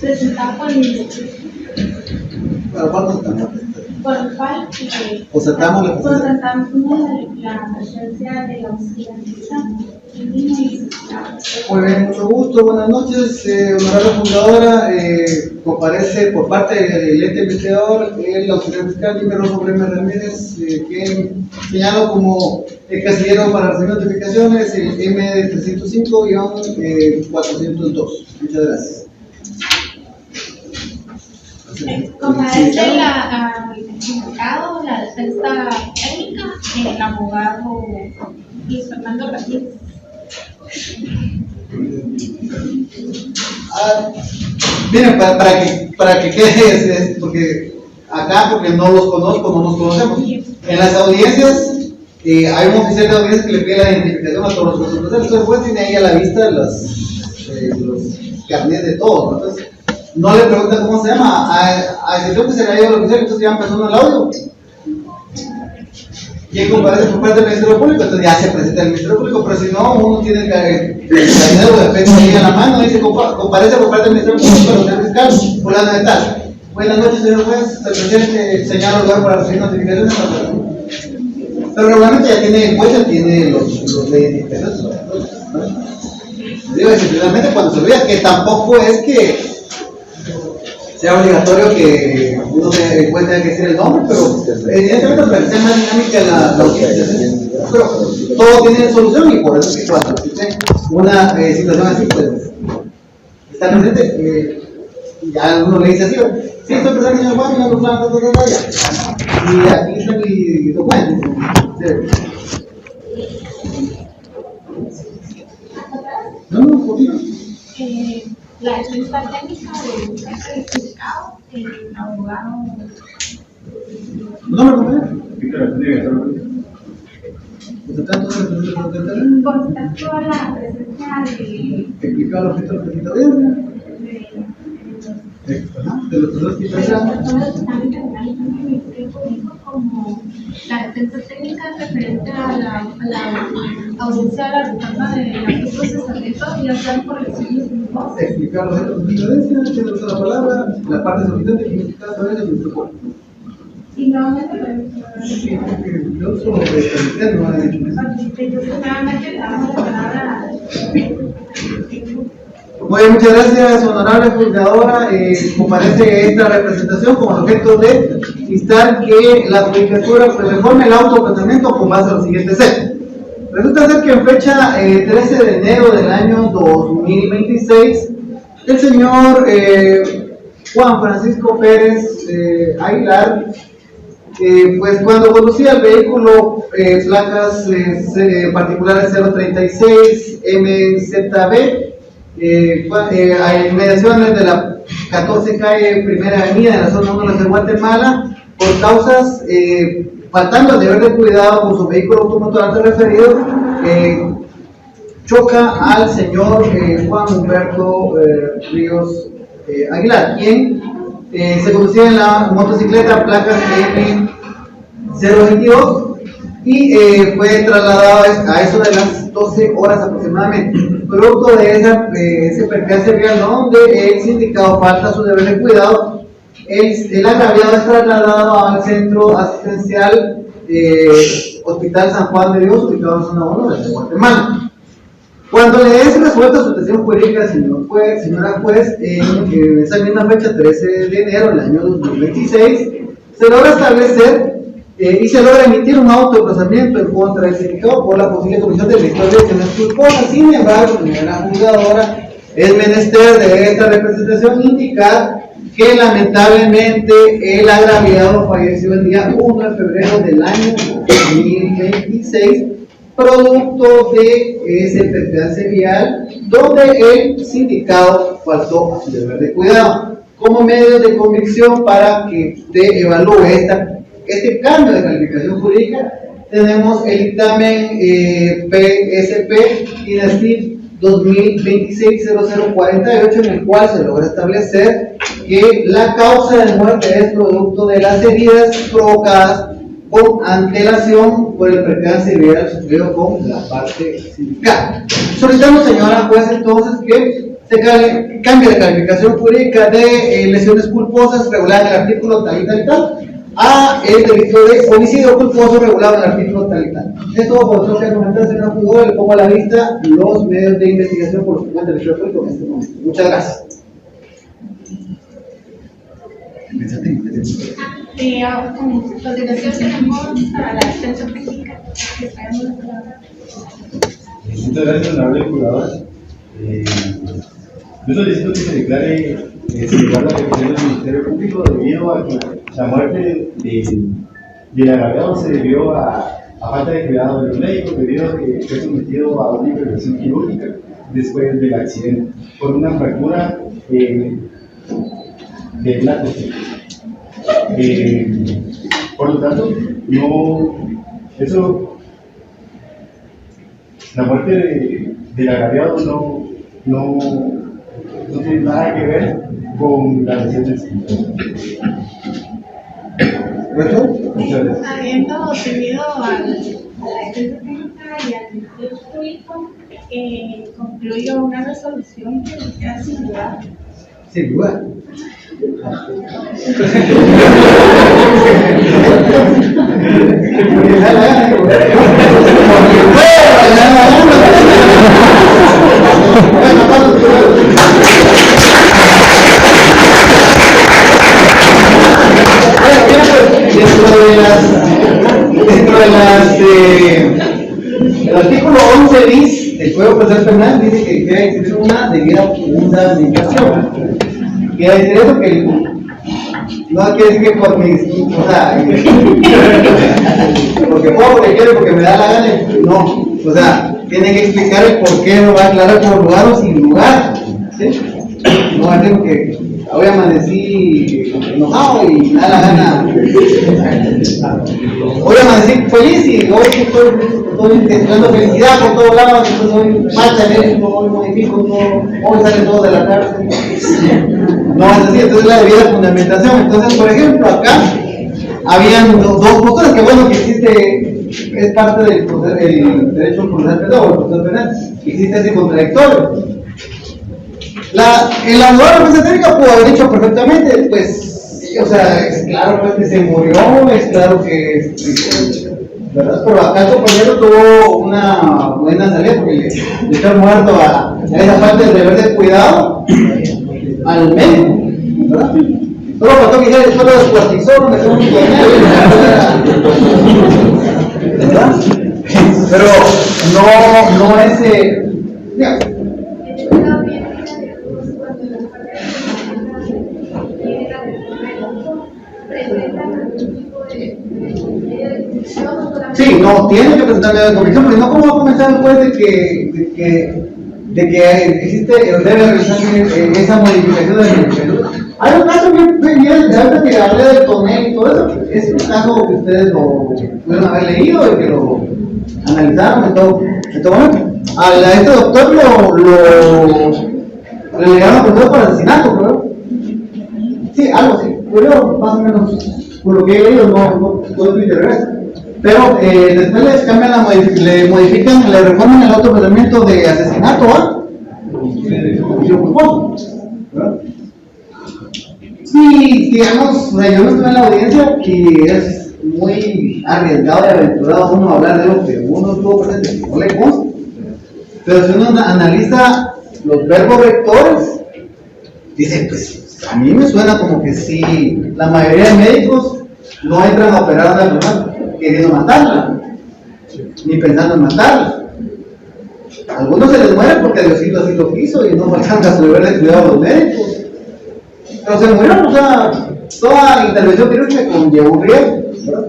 presentado por el Ministerio Público. ¿Para cuánto está? Por el cual Constatamos la presencia. constatamos la presencia de la auxiliar. Muy bien, mucho gusto, buenas noches. Honorable fundadora, comparece por parte del ente investigador el auxiliar fiscal Jimmy Rosso Bremer Ramírez, quien señalo como el casillero para recibir notificaciones, el M305-402. Muchas gracias. Comparece el implicado, la defensa técnica, el abogado Luis Fernando Ramírez. Miren, para que quede, porque acá, porque no los conozco, no nos conocemos. En las audiencias, hay un oficial de audiencias que le pide la identificación a todos los jueces. Entonces, el juez tiene ahí a la vista los carnets de todos, ¿no? Entonces, no le preguntan cómo se llama, a excepción que se le haya ido al oficial, entonces llaman persona al audio. ¿Quién comparece por parte del Ministerio Público? Entonces ya se presenta el Ministerio Público, pero si no, uno tiene el carnet de defensa ahí a la mano y dice comparece por parte del Ministerio Público, pero el fiscal, fulano de tal. Buenas noches, señor juez, el presidente señala lugar para recibir notificaciones. Pero regularmente ya tiene el juez, ya tiene los de identificaciones. Digo, especialmente cuando se olvida, que tampoco es que sea obligatorio que uno se cuente que decir el nombre, pero evidentemente para que sea más dinámica la audiencia, pero todo tiene solución y por eso que cuando existe una situación así, pues está presente, ya uno le dice así, sí, estoy presente, señor Juan, no plan, y aquí está mi documento. No, por Dios. La defensa técnica del certificado, el abogado. No me compañero. Constató la presencia Explicar los objetos de de los dos de como la defensa técnica referente a la audiencia de la reforma de la procesamiento y hacer correcciones. explicar los hechos de violencia, tiene usar la palabra, la parte solicitante que en este caso es el protocolo. Y nuevamente, Yo solo de no han dicho eso. nuevamente le damos la palabra a Muy bien, muchas gracias, honorable juzgadora. Comparece esta representación con el objeto de instar que la judicatura pues, reforme el autoprocesamiento con base a los siguientes hechos. Resulta ser que en fecha 13 de enero del año 2026, el señor Juan Francisco Pérez Aguilar, pues cuando conducía el vehículo placas particulares 036 MZB, a inmediaciones de la 14 calle Primera Avenida en la zona 1 de Guatemala, por causas faltando el deber de cuidado con su vehículo automotor antes referido, choca al señor Juan Humberto Ríos Aguilar, quien se conducía en la motocicleta placas M022 y fue trasladado a eso de las 12 horas aproximadamente. Producto de ese percance vial donde el sindicado falta su deber de cuidado, el agraviado es trasladado al centro asistencial Hospital San Juan de Dios, ubicado en zona 1 de Guatemala. Cuando le es resuelta su petición jurídica, señora juez, en esa misma fecha, 13 de enero del año 2026, se logra establecer y se logra emitir un auto de procesamiento en contra del sindicado por la posible comisión de lesiones culposas. Sin embargo, señora juzgadora, es menester de esta representación indicar que lamentablemente el agraviado falleció el día 1 de febrero del año 2026, producto de ese percance vial donde el sindicado faltó a su deber de cuidado. Como medio de convicción para que usted evalúe este cambio de calificación jurídica, tenemos el dictamen PSP INASTIF 2026-0048, en el cual se logra establecer que la causa de muerte es producto de las heridas provocadas con antelación por el percance vial sufrido con la parte sindical. Solicitamos, señora juez, entonces que se cambie de calificación jurídica de lesiones culposas regulada en el artículo tal y tal y tal a el delito de homicidio culposo regulado en el artículo tal y tal. Esto por otro que comentar, señor jugador, le pongo a la vista los medios de investigación por los que cuenta el Ministerio Público en este momento. Muchas gracias. A continuación tenemos a la defensa técnica que traemos la palabra. Muchas gracias, honorable jugador. Yo solicito que se declare la petición del Ministerio Público debido a que la muerte del agravado se debió a falta de cuidado de los médicos, debido a que fue sometido a una intervención quirúrgica después del accidente por una fractura de la costilla. Por lo tanto, la muerte del agraviado no tiene nada que ver con la lesión del escritor. Muchas gracias. Habiendo tenido a la defensa técnica y al Ministerio Público, concluyo una resolución que queda sin duda. Sin duda. El artículo 11 bis del Código Procesal Penal dice que debe existir una debida fundamentación. Quiere decir eso que no quiere decir que por mi, o sea, porque puedo, porque quiero, porque me da la gana, no, o sea, tiene que explicar el por qué no va a aclarar por lugar o sin lugar, ¿sí? No va a decir que hoy amanecí enojado y me da la gana, hoy amanecí feliz y hoy estoy intentando felicidad por todos lados, entonces hoy falta el éxito, hoy modifico todo, hoy sale todo de la cárcel. No es así, entonces la debida fundamentación. Entonces, por ejemplo, acá habían dos posturas que bueno que existe, es parte del derecho procesal penal o el procesal penal, existe ese contradictorio. El abogado de defensa técnica pudo haber dicho perfectamente, pues, sí, o sea, es claro pues, que se murió, es claro que, ¿verdad? Pero acá el compañero tuvo una buena salida porque le echó muerto a esa falta de deber de cuidado al médico, ¿verdad? Solo faltó que ya después lo descuartizó, no me tengo que ¿verdad? Pero no es ya. Sí, no, tiene que presentar medio de convicción, porque no, ¿cómo va a comenzar después de que existe, debe realizar esa modificación de la legislación? Hay un caso bien, de ahorita que hablé del tonel y todo eso, es un caso que ustedes lo pudieron haber leído y que lo analizaron y todo momento. A este doctor lo relegaron por asesinato, ¿no? Sí, algo así, pero más o menos, por lo que he leído, no puedo interrogar. Pero después les cambian le modifican, le reforman el otro elemento de asesinato a homicidio culposo. Sí, digamos, yo no estoy en la audiencia y es muy arriesgado y aventurado uno hablar de lo que uno estuvo presente, no le consta. Pero si uno analiza los verbos rectores, dice, pues a mí me suena como que sí, la mayoría de médicos no entran a operar a una persona queriendo matarla, ni pensando en matarla. A algunos se les muere porque Diosito así lo quiso y no alcanza a deber de cuidado a los médicos. Pero se murieron, o sea, toda intervención quirúrgica conlleva un riesgo, ¿verdad?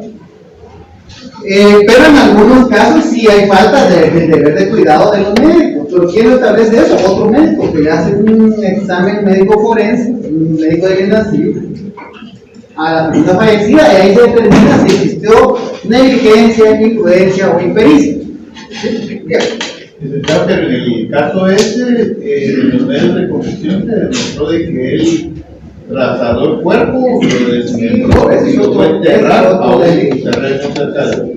Pero en algunos casos sí hay falta de deber de cuidado de los médicos. Pero ¿quién lo establece eso? Otro médico que le hace un examen médico forense, un médico de bien nacido, a la persona fallecida, y ahí se determina si existió negligencia, imprudencia o impericia. ¿Sí? Claro que en el caso en los medios de confesión se demostró de que él trasladó el cuerpo, lo desmembró y lo fue a enterrar a un terreno cerca del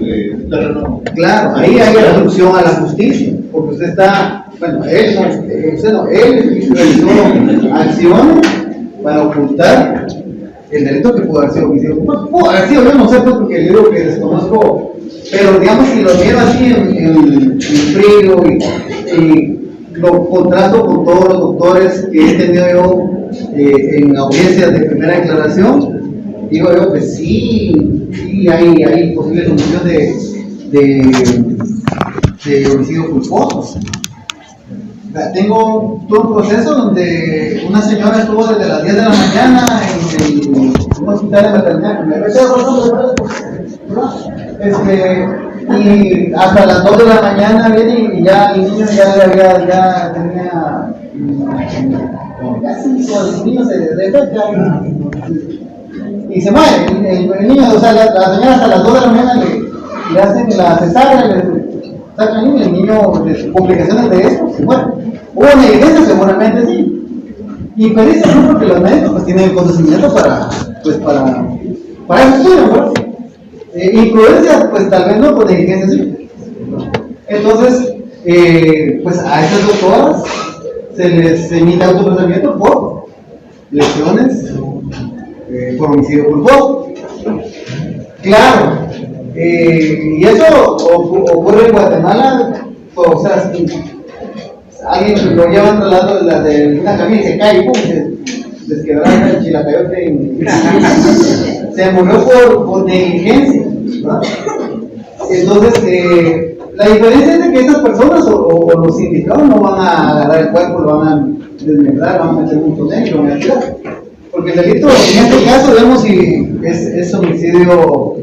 terreno. Claro, ahí hay obstrucción a la justicia, porque usted está, bueno, él realizó acciones para ocultar el delito que pudo haber sido homicidio culposo. Pudo haber sido, yo no sé, pues, porque yo digo que desconozco, pero digamos, si lo miro así en frío y lo contrasto con todos los doctores que he tenido yo en audiencias de primera declaración, digo yo, pues sí hay posible solución de homicidio culposo. Tuve un proceso donde una señora estuvo desde las 10 de la mañana en un hospital de maternidad, y hasta las 2 de la mañana viene y ya el niño ya tenía casi los niños y se muere el niño, o sea, la señora hasta las 2 de la mañana le hacen la cesárea, le sacan el niño de complicaciones de eso, se muere. Hubo negligencia, seguramente sí. Y pericia no, porque los médicos pues tienen el conocimiento para eso estudian, ¿verdad? Imprudencia, pues tal vez no, pues negligencia sí. Entonces, pues a estas doctoras se les emite autoprocesamiento por lesiones por homicidio culposo. Claro, y eso ocurre en Guatemala, o sea, alguien lo lleva al lado de una camilla y se cae y pum, se desquebraja el chilacayote y se murió por negligencia, ¿verdad? Entonces, la diferencia es de que estas personas o los sindicados no van a agarrar el cuerpo, lo van a desmembrar, van a meter un tonel y lo van a tirar. Porque el delito, en este caso, vemos si es homicidio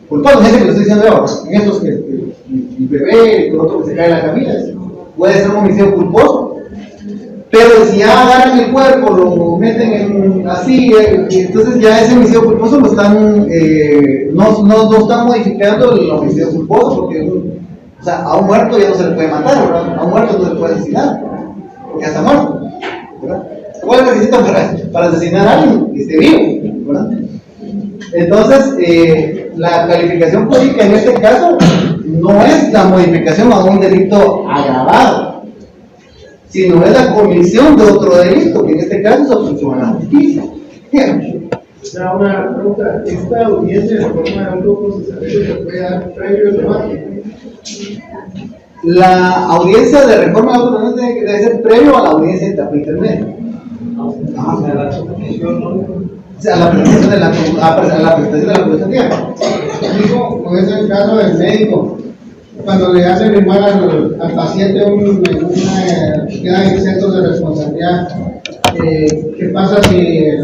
culposo, ese que lo estoy diciendo yo, en estos que el bebé, el otro que se cae en la camilla, puede ser un homicidio culposo. Pero si ya agarran el cuerpo, lo meten así, entonces ya ese homicidio culposo lo están, no están modificando el homicidio culposo, porque o sea, a un muerto ya no se le puede matar, ¿verdad? A un muerto no se le puede asesinar, porque ya está muerto, ¿verdad? ¿Cuál necesita para asesinar a alguien? Que esté vivo, ¿verdad? Entonces, la calificación jurídica en este caso no es la modificación a un delito agravado, sino es la comisión de otro delito, que en este caso es obstrucción a la justicia. Una pregunta, ¿esta audiencia de reforma de autoprocesamiento se puede dar previo al debate? La audiencia de reforma de autoprocesamiento debe ser previo a la audiencia de etapa intermedia. O sea, a la presentación de la acusación. Como es el caso del médico, cuando le hace firmar al paciente queda exento de responsabilidad. ¿Qué pasa si el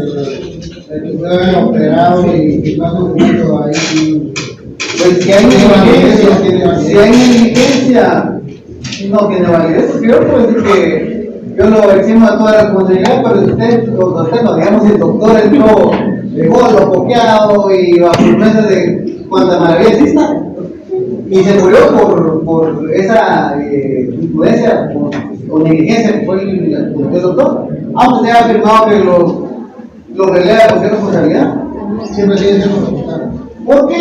que fue operado y no ha cumplido ahí? Pues si hay negligencia, no tiene validez, porque yo puedo decir que yo lo eximo a toda la responsabilidad, pero si usted no, digamos, si el doctor entró de gordo, pokeado y bajo promesas de cuanta maravilla exista, y se murió por esa imprudencia o negligencia que fue el doctor, aunque se haya afirmado que lo releva de cualquier responsabilidad, siempre sigue siendo responsable. Porque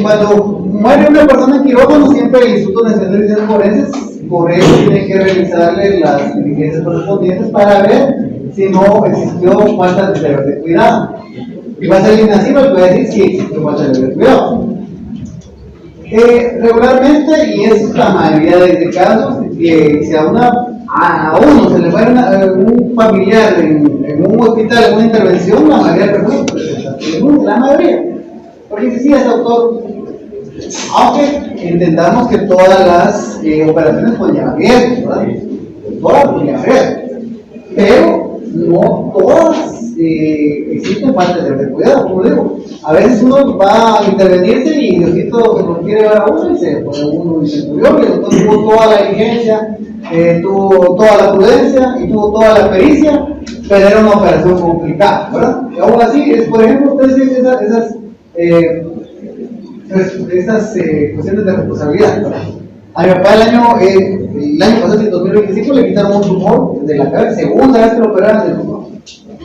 cuando muere una persona en quirófano, siempre el Instituto Nacional de Ciencias Forenses, por eso tiene que realizarle las diligencias correspondientes para ver si no existió falta de deber de cuidado. Y va a ser inacible, puede decir si existió falta de deber de cuidado. Regularmente, y es la mayoría de casos, que si a uno se le muere un familiar en un hospital, en una intervención, la mayoría de personas presenta, la mayoría. Porque dice, sí, es doctor, aunque entendamos que todas las operaciones conllevan riesgos, ¿verdad? Todas conllevan riesgos, pero no todas existen falta de deber de cuidado, como digo. A veces uno va a intervenirse y Diosito se lo quiere llevar a uno y se pone uno y se murió, y el doctor tuvo toda la diligencia, tuvo toda la prudencia y tuvo toda la pericia, pero era una operación complicada, ¿verdad? Y aún así, por ejemplo, ustedes tienen esas cuestiones de responsabilidad, ¿verdad? A mi papá el año pasado, en 2025, le quitaron un tumor de la cabeza, segunda vez que lo operaron del tumor.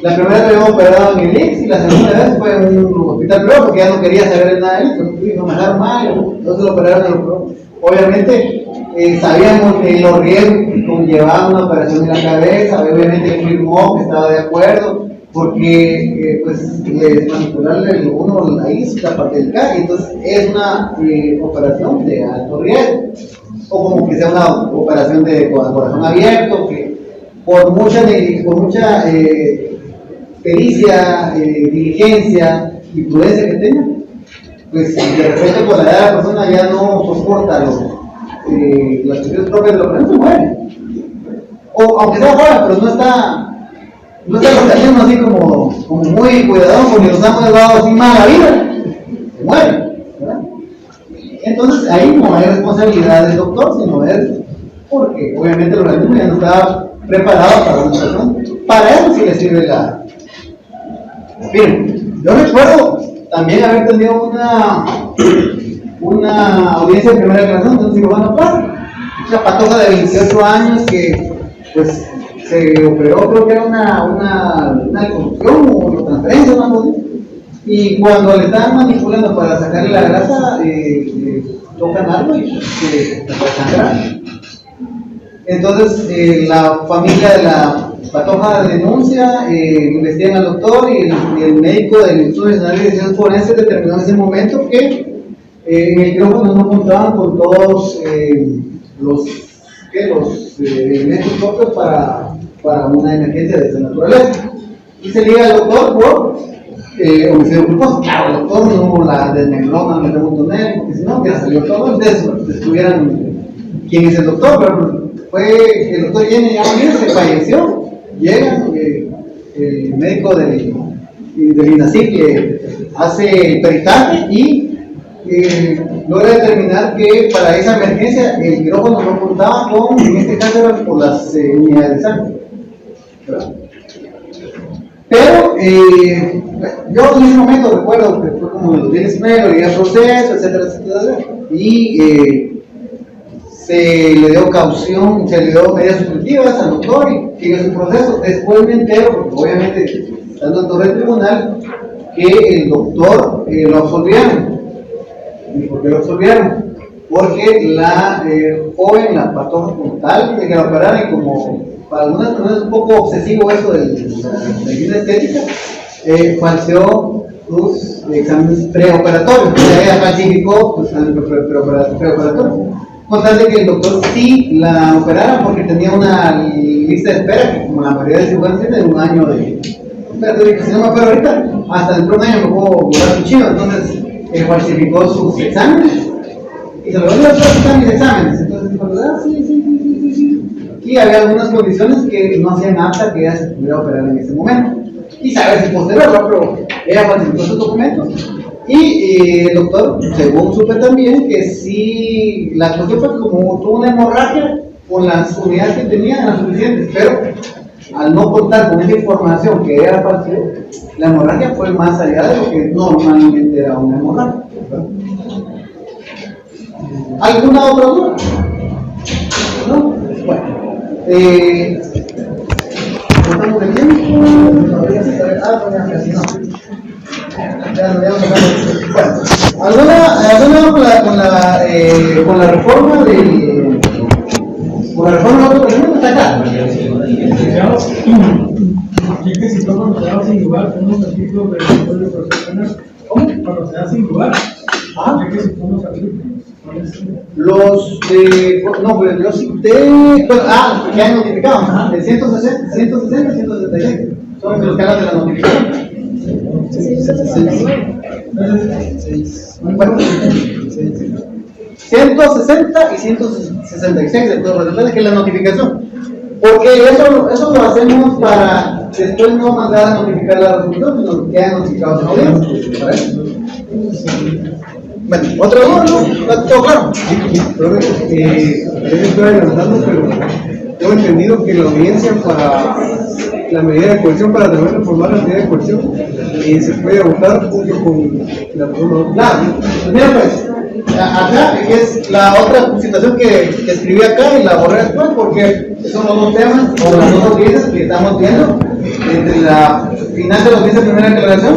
La primera vez lo habíamos operado en el IX y la segunda vez fue en un hospital privado porque ya no quería saber nada de él, no me dejaron mal, entonces lo operaron en el privado. Obviamente sabíamos que los riesgos que conllevaba una operación en la cabeza, obviamente él firmó que estaba de acuerdo, porque pues manipularle uno ahí es la parte del y entonces es una operación de alto riesgo, o como que sea una operación de corazón abierto, que por mucha pericia, diligencia y prudencia que tenga, pues de repente por la edad de la persona ya no soporta las cuestiones propias de la operación, se muere. O aunque sea joven, pero no está saliendo así como muy cuidadoso, porque nos han dado así mala vida, se muere, ¿verdad? Entonces ahí no hay responsabilidad del doctor, sino él, porque obviamente el organismo ya no estaba preparado para una operación. Para eso sí le sirve la. Miren, yo recuerdo también haber tenido una audiencia de primera aclaración de un cirujano plástico, una patoja de 28 años que pues se operó, creo que era una liposucción o una transferencia, una cosa, y cuando le estaban manipulando para sacarle la grasa, tocan algo y se sangra. Entonces la familia de la patoja denuncia, investigan al doctor y el médico del Instituto Nacional de Investigaciones Forenses determinó en ese momento que en el quirófano no contaban con todos los elementos propios para una emergencia de esa naturaleza. Y se liga al doctor por homicidio culposo. Claro, el doctor no la desmembró, no metió un tonel, porque si no, ya salió todo, descubrieran quién es el doctor, pero fue el doctor viene a morir, se falleció, llega el médico del INACIP que hace el peritaje y logra determinar que para esa emergencia el quirófano no contaba con, en este caso, por las unidades de sangre, ¿verdad? Pero yo en ese momento recuerdo que fue como en el 2019, llegué al proceso, etcétera, etcétera, y se le dio caución, se le dio medidas sustitutivas al doctor y sigue su proceso. Después me entero, porque obviamente estando en torre del tribunal, que el doctor lo absolvieron. ¿Y por qué lo absolvieron? Porque la joven, la patoja como tal, de que la operaran, y como para algunas personas es un poco obsesivo eso de la medicina estética, falseó sus exámenes preoperatorios. Ella falsificó sus exámenes preoperatorios. Con tal de que el doctor sí la operara, porque tenía una lista de espera que, como la mayoría de cirujanos tiene, de un año de. Si no me acuerdo ahorita, hasta dentro de un año me puedo borrar su chivo. Entonces falsificó sus exámenes y se lo dio a todos mis exámenes. Entonces dijo, sí. Y había algunas condiciones que no hacían apta que ella se pudiera operar en ese momento. Y sabe si posterior, pero ella falsificó sus documentos. Y el doctor, según supe también, que sí, la cuestión fue que como tuvo una hemorragia, con las unidades que tenía eran suficientes, pero al no contar con esa información que era falsa, la hemorragia fue más allá de lo que normalmente era una hemorragia, ¿verdad? ¿Alguna otra duda? ¿No? Bueno. ¿Estamos de tiempo? Con la reforma del otro presidente está acá. Y que si todo cuando se da sin lugar, unos artículos de la profesional, ¿cómo? Cuando se da sin lugar. Que si unos artículos. Los no, pero yo cité, que han notificado, de 160, 166, son los que hablan de la notificación. 160 y 166 de todo representa que es la notificación, porque eso lo hacemos para después no mandar a notificar la resolución, sino que quedan notificados en audiencia. Bueno, otra duda, ¿no? ¿Está todo claro? Estoy adelantando, pero tengo entendido que la audiencia para la medida de coerción, para también reformar la medida de coerción, se puede votar junto con la reforma. Claro, mira pues, acá es la otra situación que escribí acá y la borré después, porque son los dos temas o las dos audiencias que estamos viendo entre la final de la audiencia de primera declaración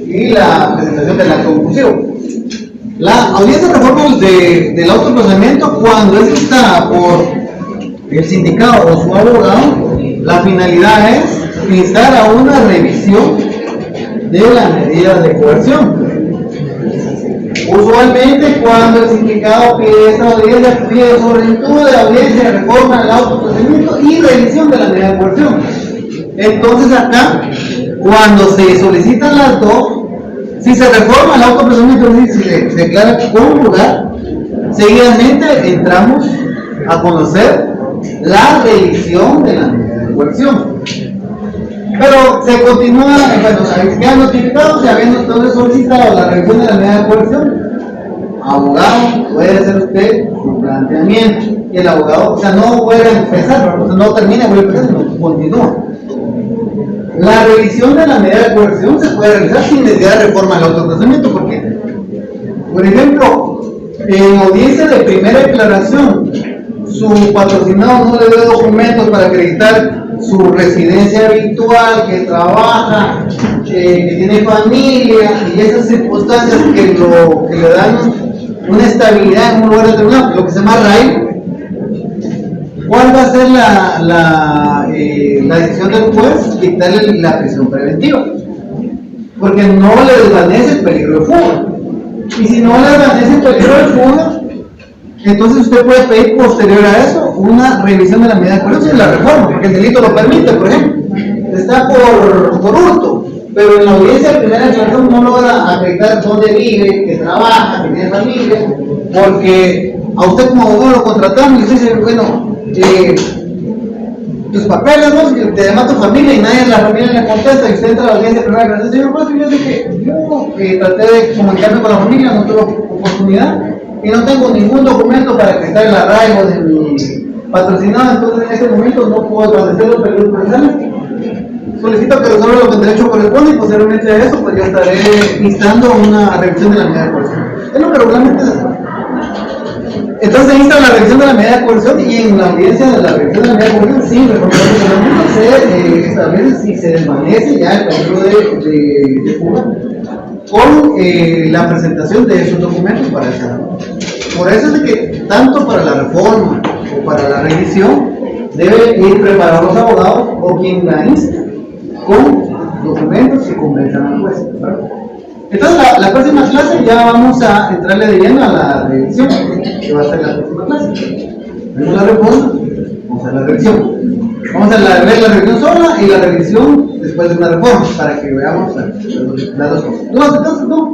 y la presentación del acto conclusivo. La audiencia de reforma del autoprocedimiento, cuando es dictada por el sindicado o su abogado, La finalidad es instar a una revisión de las medidas de coerción. Usualmente cuando el sindicato pide esta audiencia, pide solicitud de audiencia de reforma del autoprocedimiento y revisión de la medida de coerción. Entonces acá, cuando se solicitan las dos, si se reforma el autoprocedimiento, si se declara como lugar, seguidamente entramos a conocer la revisión de la medida de coerción. Pero se continúa, bueno, quedan notificados y habiendo entonces solicitado la revisión de la medida de coerción, abogado, puede hacer usted su planteamiento. Y el abogado, o sea, no puede empezar, no termina, vuelve a empezar, sino continúa. La revisión de la medida de coerción se puede realizar sin necesidad de reforma del autoprocedimiento, porque, por ejemplo, en audiencia de primera declaración, su patrocinado no le dio documentos para acreditar su residencia habitual, que trabaja, que tiene familia y esas circunstancias que le dan una estabilidad en un lugar determinado, lo que se llama arraigo. ¿Cuál va a ser la decisión del juez? Quitarle la prisión preventiva, porque no le desvanece el peligro de fuga. Y si no le desvanece el peligro de fuga, entonces usted puede pedir posterior a eso una revisión de la medida de coerción y la reforma, porque el delito lo permite, por ejemplo. Está por hurto, pero en la audiencia de primera declaración no logra acreditar dónde vive, que trabaja, que tiene familia, porque a usted como abogado lo contratamos y usted dice, bueno, tus papeles, ¿no? Te llama tu familia y nadie en la familia le contesta y usted entra a la audiencia de primera declaración. Señor juez, yo dije, yo traté de comunicarme con la familia, no tuve oportunidad y no tengo ningún documento para acreditar el arraigo de mi patrocinado, entonces en este momento no puedo establecer los peligros procesales. Solicito que resuelva lo que el derecho corresponde y posteriormente a eso, pues yo estaré instando una revisión de la medida de coerción. Es lo que regularmente se hace. Entonces se insta la revisión de la medida de coerción y en la audiencia de la revisión de la medida de coerción, sí, se establece si se desvanece ya el peligro de fuga con la presentación de esos documentos para esa. Por eso es que tanto para la reforma o para la revisión deben ir preparados los abogados o quien la insta con documentos y convenzan al juez. Entonces la próxima clase ya vamos a entrarle de lleno a la revisión, que va a ser la próxima clase. Vemos la reforma, vamos a la revisión. Vamos a ver la revisión sola y la revisión después de una reforma, para que veamos las dos cosas. No.